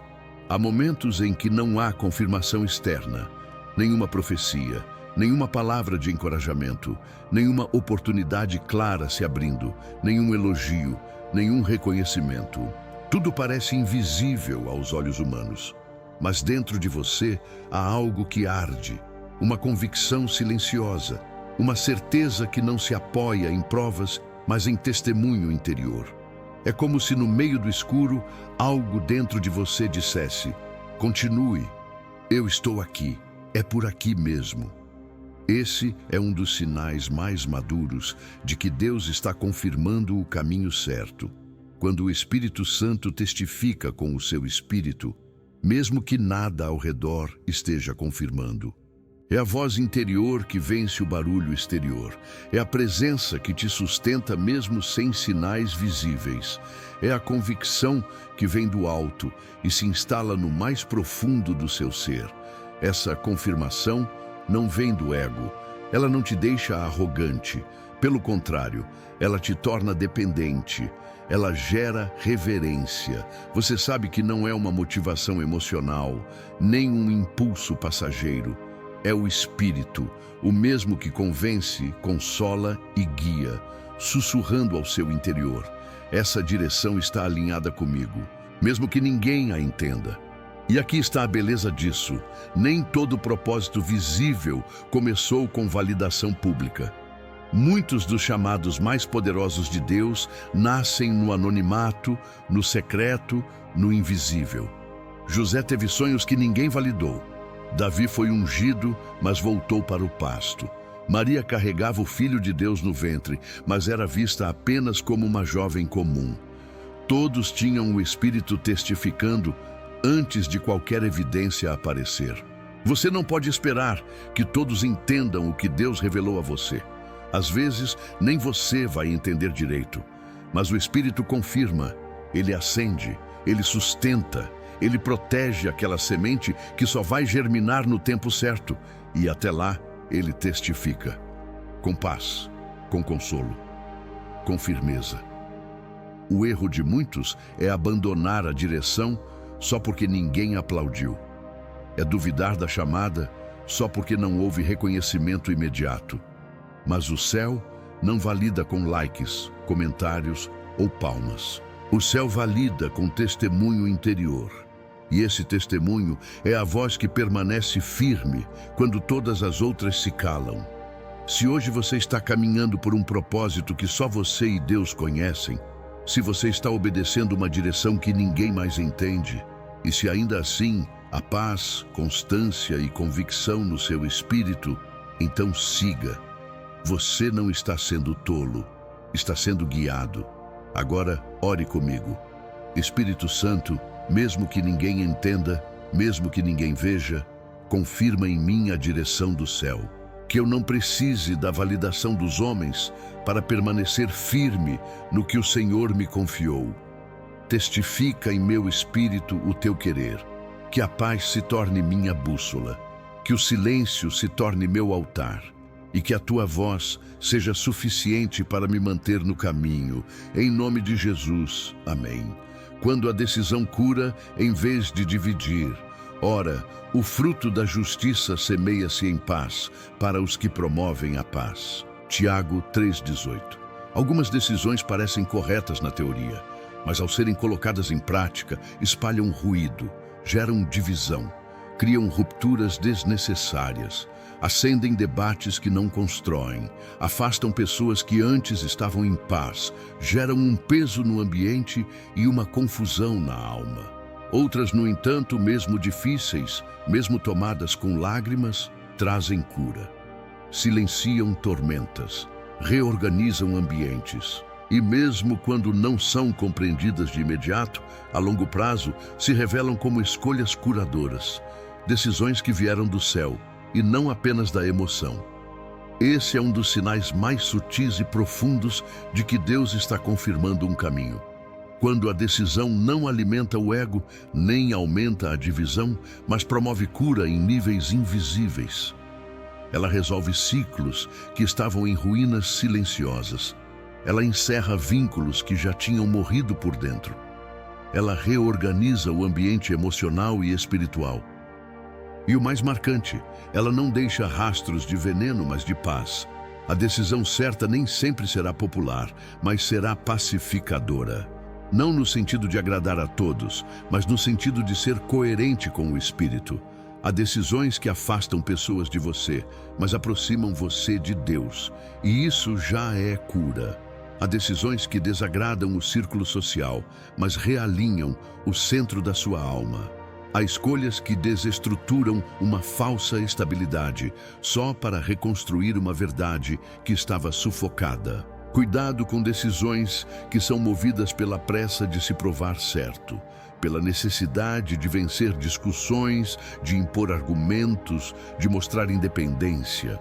Há momentos em que não há confirmação externa, nenhuma profecia, nenhuma palavra de encorajamento, nenhuma oportunidade clara se abrindo, nenhum elogio, nenhum reconhecimento. Tudo parece invisível aos olhos humanos. Mas dentro de você há algo que arde, uma convicção silenciosa, uma certeza que não se apoia em provas, mas em testemunho interior. É como se no meio do escuro, algo dentro de você dissesse: continue, eu estou aqui, é por aqui mesmo. Esse é um dos sinais mais maduros de que Deus está confirmando o caminho certo. Quando o Espírito Santo testifica com o seu espírito, mesmo que nada ao redor esteja confirmando. É a voz interior que vence o barulho exterior. É a presença que te sustenta mesmo sem sinais visíveis. É a convicção que vem do alto e se instala no mais profundo do seu ser. Essa confirmação não vem do ego. Ela não te deixa arrogante. Pelo contrário, ela te torna dependente. Ela gera reverência. Você sabe que não é uma motivação emocional, nem um impulso passageiro. É o Espírito, o mesmo que convence, consola e guia, sussurrando ao seu interior. Essa direção está alinhada comigo, mesmo que ninguém a entenda. E aqui está a beleza disso. Nem todo propósito visível começou com validação pública. Muitos dos chamados mais poderosos de Deus nascem no anonimato, no secreto, no invisível. José teve sonhos que ninguém validou. Davi foi ungido, mas voltou para o pasto. Maria carregava o Filho de Deus no ventre, mas era vista apenas como uma jovem comum. Todos tinham o Espírito testificando antes de qualquer evidência aparecer. Você não pode esperar que todos entendam o que Deus revelou a você. Às vezes, nem você vai entender direito, mas o Espírito confirma, ele acende, ele sustenta, ele protege aquela semente que só vai germinar no tempo certo, e até lá, ele testifica, com paz, com consolo, com firmeza. O erro de muitos é abandonar a direção só porque ninguém aplaudiu. É duvidar da chamada só porque não houve reconhecimento imediato. Mas o céu não valida com likes, comentários ou palmas. O céu valida com testemunho interior. E esse testemunho é a voz que permanece firme quando todas as outras se calam. Se hoje você está caminhando por um propósito que só você e Deus conhecem, se você está obedecendo uma direção que ninguém mais entende, e se ainda assim há paz, constância e convicção no seu espírito, então siga. Você não está sendo tolo, está sendo guiado. Agora, ore comigo. Espírito Santo, mesmo que ninguém entenda, mesmo que ninguém veja, confirma em mim a direção do céu. Que eu não precise da validação dos homens para permanecer firme no que o Senhor me confiou. Testifica em meu espírito o teu querer. Que a paz se torne minha bússola. Que o silêncio se torne meu altar. E que a tua voz seja suficiente para me manter no caminho. Em nome de Jesus. Amém. Quando a decisão cura, em vez de dividir. Ora, o fruto da justiça semeia-se em paz para os que promovem a paz. Tiago 3,18. Algumas decisões parecem corretas na teoria, mas ao serem colocadas em prática, espalham ruído, geram divisão, criam rupturas desnecessárias, acendem debates que não constroem, afastam pessoas que antes estavam em paz, geram um peso no ambiente e uma confusão na alma. Outras, no entanto, mesmo difíceis, mesmo tomadas com lágrimas, trazem cura. Silenciam tormentas, reorganizam ambientes. E mesmo quando não são compreendidas de imediato, a longo prazo, se revelam como escolhas curadoras. Decisões que vieram do céu, e não apenas da emoção. Esse é um dos sinais mais sutis e profundos de que Deus está confirmando um caminho. Quando a decisão não alimenta o ego, nem aumenta a divisão, mas promove cura em níveis invisíveis. Ela resolve ciclos que estavam em ruínas silenciosas. Ela encerra vínculos que já tinham morrido por dentro. Ela reorganiza o ambiente emocional e espiritual. E o mais marcante, ela não deixa rastros de veneno, mas de paz. A decisão certa nem sempre será popular, mas será pacificadora. Não no sentido de agradar a todos, mas no sentido de ser coerente com o Espírito. Há decisões que afastam pessoas de você, mas aproximam você de Deus. E isso já é cura. Há decisões que desagradam o círculo social, mas realinham o centro da sua alma. Há escolhas que desestruturam uma falsa estabilidade, só para reconstruir uma verdade que estava sufocada. Cuidado com decisões que são movidas pela pressa de se provar certo, pela necessidade de vencer discussões, de impor argumentos, de mostrar independência.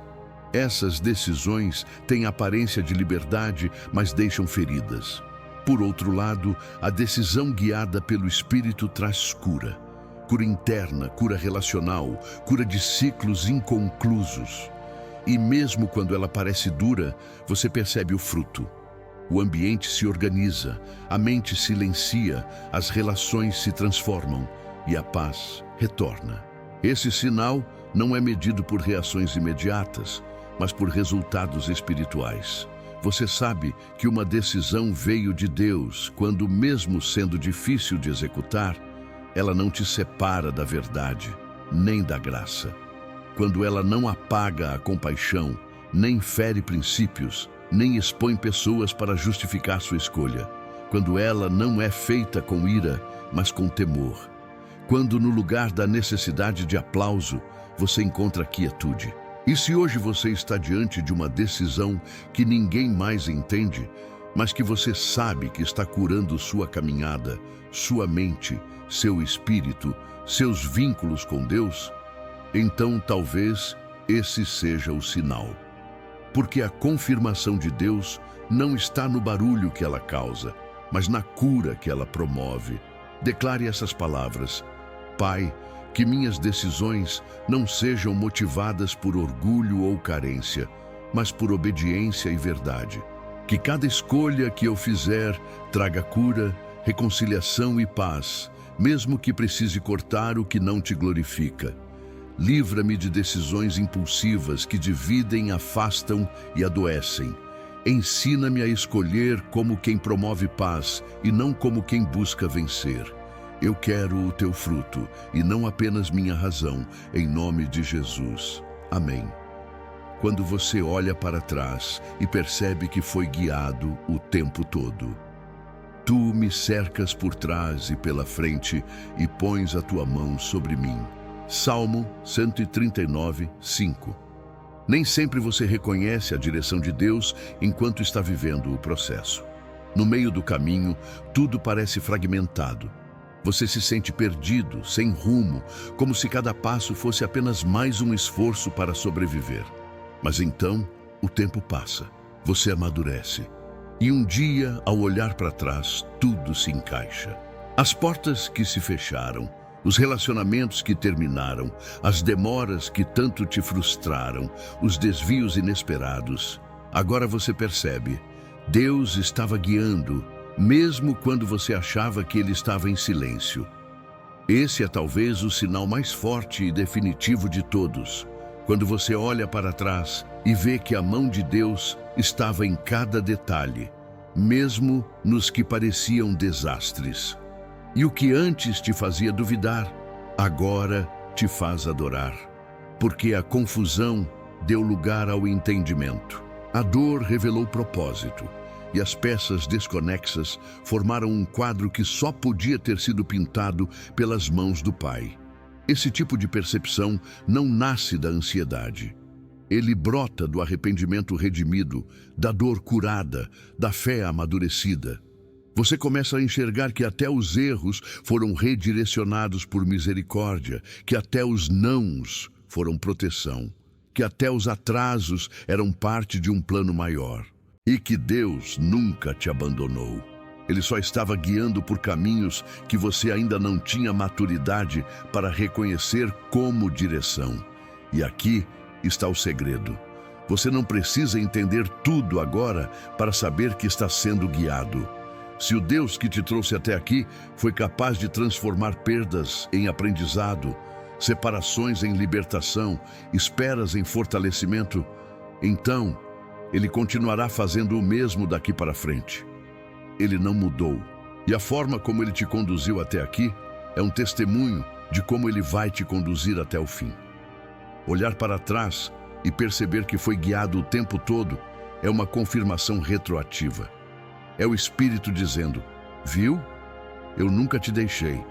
Essas decisões têm aparência de liberdade, mas deixam feridas. Por outro lado, a decisão guiada pelo Espírito traz cura. Cura interna, cura relacional, cura de ciclos inconclusos. E mesmo quando ela parece dura, você percebe o fruto. O ambiente se organiza, a mente silencia, as relações se transformam e a paz retorna. Esse sinal não é medido por reações imediatas, mas por resultados espirituais. Você sabe que uma decisão veio de Deus quando, mesmo sendo difícil de executar, ela não te separa da verdade, nem da graça. Quando ela não apaga a compaixão, nem fere princípios, nem expõe pessoas para justificar sua escolha. Quando ela não é feita com ira, mas com temor. Quando no lugar da necessidade de aplauso, você encontra quietude. E se hoje você está diante de uma decisão que ninguém mais entende, mas que você sabe que está curando sua caminhada, sua mente, seu espírito, seus vínculos com Deus, então talvez esse seja o sinal. Porque a confirmação de Deus não está no barulho que ela causa, mas na cura que ela promove. Declare essas palavras: Pai, que minhas decisões não sejam motivadas por orgulho ou carência, mas por obediência e verdade. Que cada escolha que eu fizer traga cura, reconciliação e paz, mesmo que precise cortar o que não te glorifica. Livra-me de decisões impulsivas que dividem, afastam e adoecem. Ensina-me a escolher como quem promove paz e não como quem busca vencer. Eu quero o teu fruto e não apenas minha razão, em nome de Jesus. Amém. Quando você olha para trás e percebe que foi guiado o tempo todo. Tu me cercas por trás e pela frente e pões a tua mão sobre mim. Salmo 139, 5. Nem sempre você reconhece a direção de Deus enquanto está vivendo o processo. No meio do caminho, tudo parece fragmentado. Você se sente perdido, sem rumo, como se cada passo fosse apenas mais um esforço para sobreviver. Mas então, o tempo passa, você amadurece. E um dia, ao olhar para trás, tudo se encaixa. As portas que se fecharam, os relacionamentos que terminaram, as demoras que tanto te frustraram, os desvios inesperados. Agora você percebe, Deus estava guiando, mesmo quando você achava que Ele estava em silêncio. Esse é talvez o sinal mais forte e definitivo de todos. Quando você olha para trás e vê que a mão de Deus estava em cada detalhe, mesmo nos que pareciam desastres. E o que antes te fazia duvidar, agora te faz adorar. Porque a confusão deu lugar ao entendimento. A dor revelou propósito, e as peças desconexas formaram um quadro que só podia ter sido pintado pelas mãos do Pai. Esse tipo de percepção não nasce da ansiedade. Ele brota do arrependimento redimido, da dor curada, da fé amadurecida. Você começa a enxergar que até os erros foram redirecionados por misericórdia, que até os nãos foram proteção, que até os atrasos eram parte de um plano maior, e que Deus nunca te abandonou. Ele só estava guiando por caminhos que você ainda não tinha maturidade para reconhecer como direção. E aqui está o segredo. Você não precisa entender tudo agora para saber que está sendo guiado. Se o Deus que te trouxe até aqui foi capaz de transformar perdas em aprendizado, separações em libertação, esperas em fortalecimento, então Ele continuará fazendo o mesmo daqui para frente. Ele não mudou. E a forma como Ele te conduziu até aqui é um testemunho de como Ele vai te conduzir até o fim. Olhar para trás e perceber que foi guiado o tempo todo é uma confirmação retroativa. É o Espírito dizendo, viu? Eu nunca te deixei.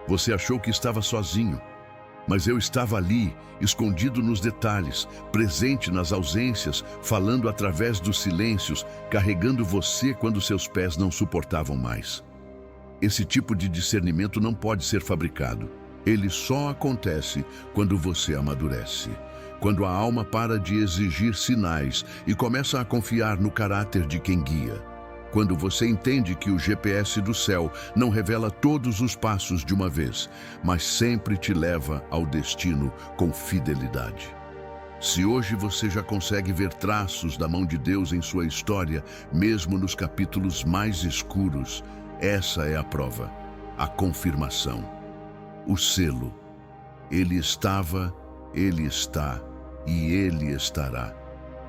Você achou que estava sozinho, mas eu estava ali, escondido nos detalhes, presente nas ausências, falando através dos silêncios, carregando você quando seus pés não suportavam mais. Esse tipo de discernimento não pode ser fabricado. Ele só acontece quando você amadurece. Quando a alma para de exigir sinais e começa a confiar no caráter de quem guia. Quando você entende que o GPS do céu não revela todos os passos de uma vez, mas sempre te leva ao destino com fidelidade. Se hoje você já consegue ver traços da mão de Deus em sua história, mesmo nos capítulos mais escuros, essa é a prova, a confirmação, o selo. Ele estava, Ele está e Ele estará.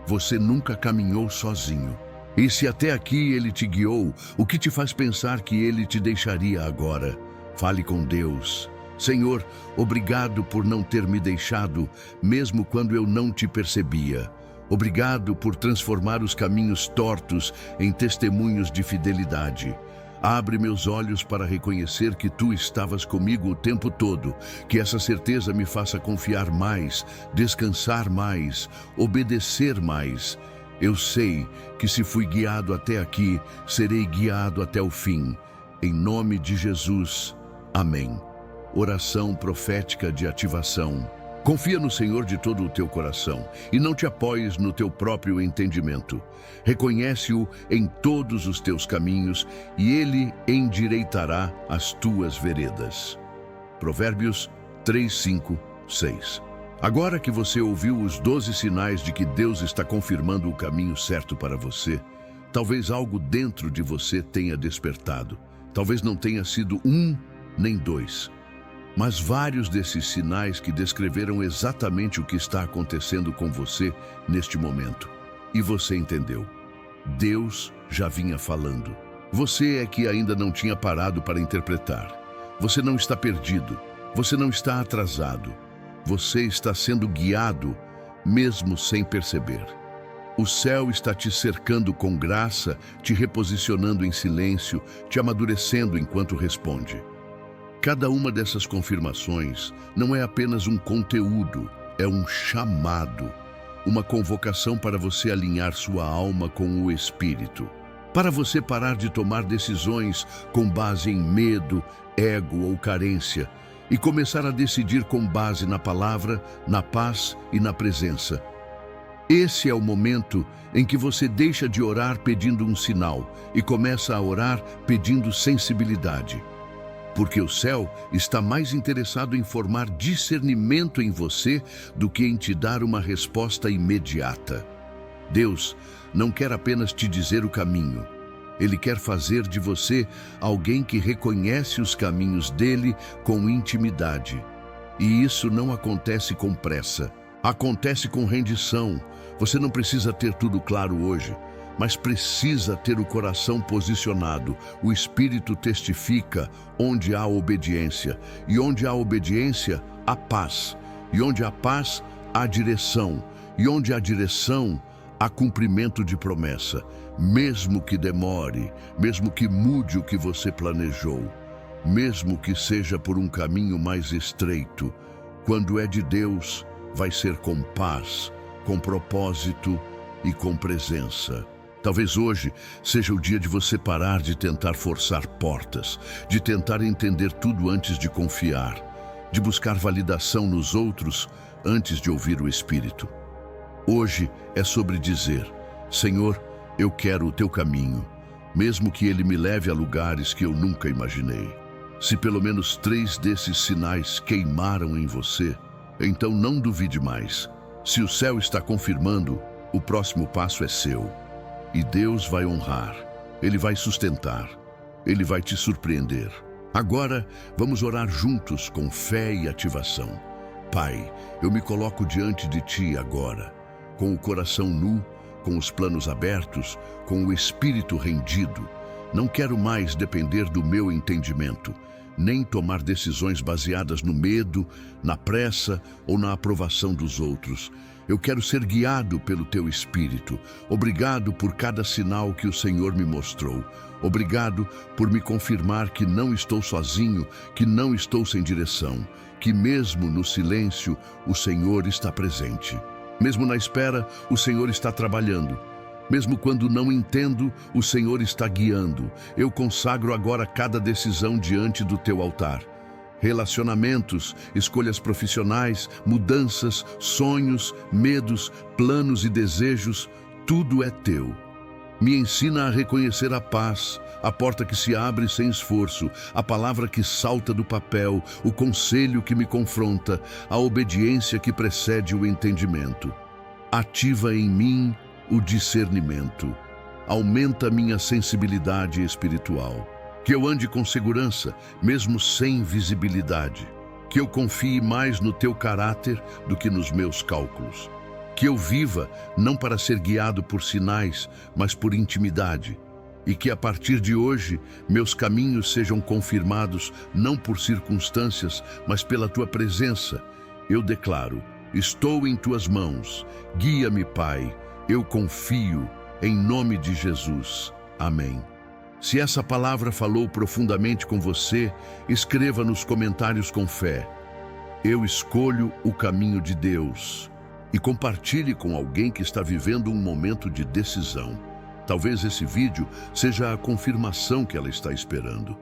Você nunca caminhou sozinho. E se até aqui Ele te guiou, o que te faz pensar que Ele te deixaria agora? Fale com Deus. Senhor, obrigado por não ter me deixado, mesmo quando eu não te percebia. Obrigado por transformar os caminhos tortos em testemunhos de fidelidade. Abre meus olhos para reconhecer que Tu estavas comigo o tempo todo, que essa certeza me faça confiar mais, descansar mais, obedecer mais. Eu sei que se fui guiado até aqui, serei guiado até o fim. Em nome de Jesus. Amém. Oração profética de ativação. Confia no Senhor de todo o teu coração e não te apoies no teu próprio entendimento. Reconhece-o em todos os teus caminhos e Ele endireitará as tuas veredas. Provérbios 3, 5, 6. Agora que você ouviu os 12 sinais de que Deus está confirmando o caminho certo para você, talvez algo dentro de você tenha despertado. Talvez não tenha sido um nem dois, mas vários desses sinais que descreveram exatamente o que está acontecendo com você neste momento. E você entendeu. Deus já vinha falando. Você é que ainda não tinha parado para interpretar. Você não está perdido. Você não está atrasado. Você está sendo guiado, mesmo sem perceber. O céu está te cercando com graça, te reposicionando em silêncio, te amadurecendo enquanto responde. Cada uma dessas confirmações não é apenas um conteúdo, é um chamado, uma convocação para você alinhar sua alma com o Espírito, para você parar de tomar decisões com base em medo, ego ou carência, e começar a decidir com base na palavra, na paz e na presença. Esse é o momento em que você deixa de orar pedindo um sinal e começa a orar pedindo sensibilidade. Porque o céu está mais interessado em formar discernimento em você do que em te dar uma resposta imediata. Deus não quer apenas te dizer o caminho. Ele quer fazer de você alguém que reconhece os caminhos dele com intimidade. E isso não acontece com pressa. Acontece com rendição. Você não precisa ter tudo claro hoje, mas precisa ter o coração posicionado. O Espírito testifica onde há obediência. E onde há obediência, há paz. E onde há paz, há direção. E onde há direção, há cumprimento de promessa. Mesmo que demore, mesmo que mude o que você planejou, mesmo que seja por um caminho mais estreito, quando é de Deus, vai ser com paz, com propósito e com presença. Talvez hoje seja o dia de você parar de tentar forçar portas, de tentar entender tudo antes de confiar, de buscar validação nos outros antes de ouvir o Espírito. Hoje é sobre dizer: Senhor, eu quero o teu caminho, mesmo que ele me leve a lugares que eu nunca imaginei. Se pelo menos 3 desses sinais queimaram em você, então não duvide mais. Se o céu está confirmando, o próximo passo é seu. E Deus vai honrar, Ele vai sustentar, Ele vai te surpreender. Agora, vamos orar juntos com fé e ativação. Pai, eu me coloco diante de Ti agora, com o coração nu, com os planos abertos, com o espírito rendido. Não quero mais depender do meu entendimento, nem tomar decisões baseadas no medo, na pressa ou na aprovação dos outros. Eu quero ser guiado pelo Teu Espírito. Obrigado por cada sinal que o Senhor me mostrou. Obrigado por me confirmar que não estou sozinho, que não estou sem direção, que mesmo no silêncio o Senhor está presente. Mesmo na espera, o Senhor está trabalhando. Mesmo quando não entendo, o Senhor está guiando. Eu consagro agora cada decisão diante do teu altar. Relacionamentos, escolhas profissionais, mudanças, sonhos, medos, planos e desejos, tudo é teu. Me ensina a reconhecer a paz, a porta que se abre sem esforço, a palavra que salta do papel, o conselho que me confronta, a obediência que precede o entendimento. Ativa em mim o discernimento. Aumenta minha sensibilidade espiritual. Que eu ande com segurança, mesmo sem visibilidade. Que eu confie mais no teu caráter do que nos meus cálculos. Que eu viva não para ser guiado por sinais, mas por intimidade. E que a partir de hoje, meus caminhos sejam confirmados não por circunstâncias, mas pela tua presença. Eu declaro: estou em tuas mãos. Guia-me, Pai. Eu confio, em nome de Jesus. Amém. Se essa palavra falou profundamente com você, escreva nos comentários com fé: eu escolho o caminho de Deus. E compartilhe com alguém que está vivendo um momento de decisão. Talvez esse vídeo seja a confirmação que ela está esperando.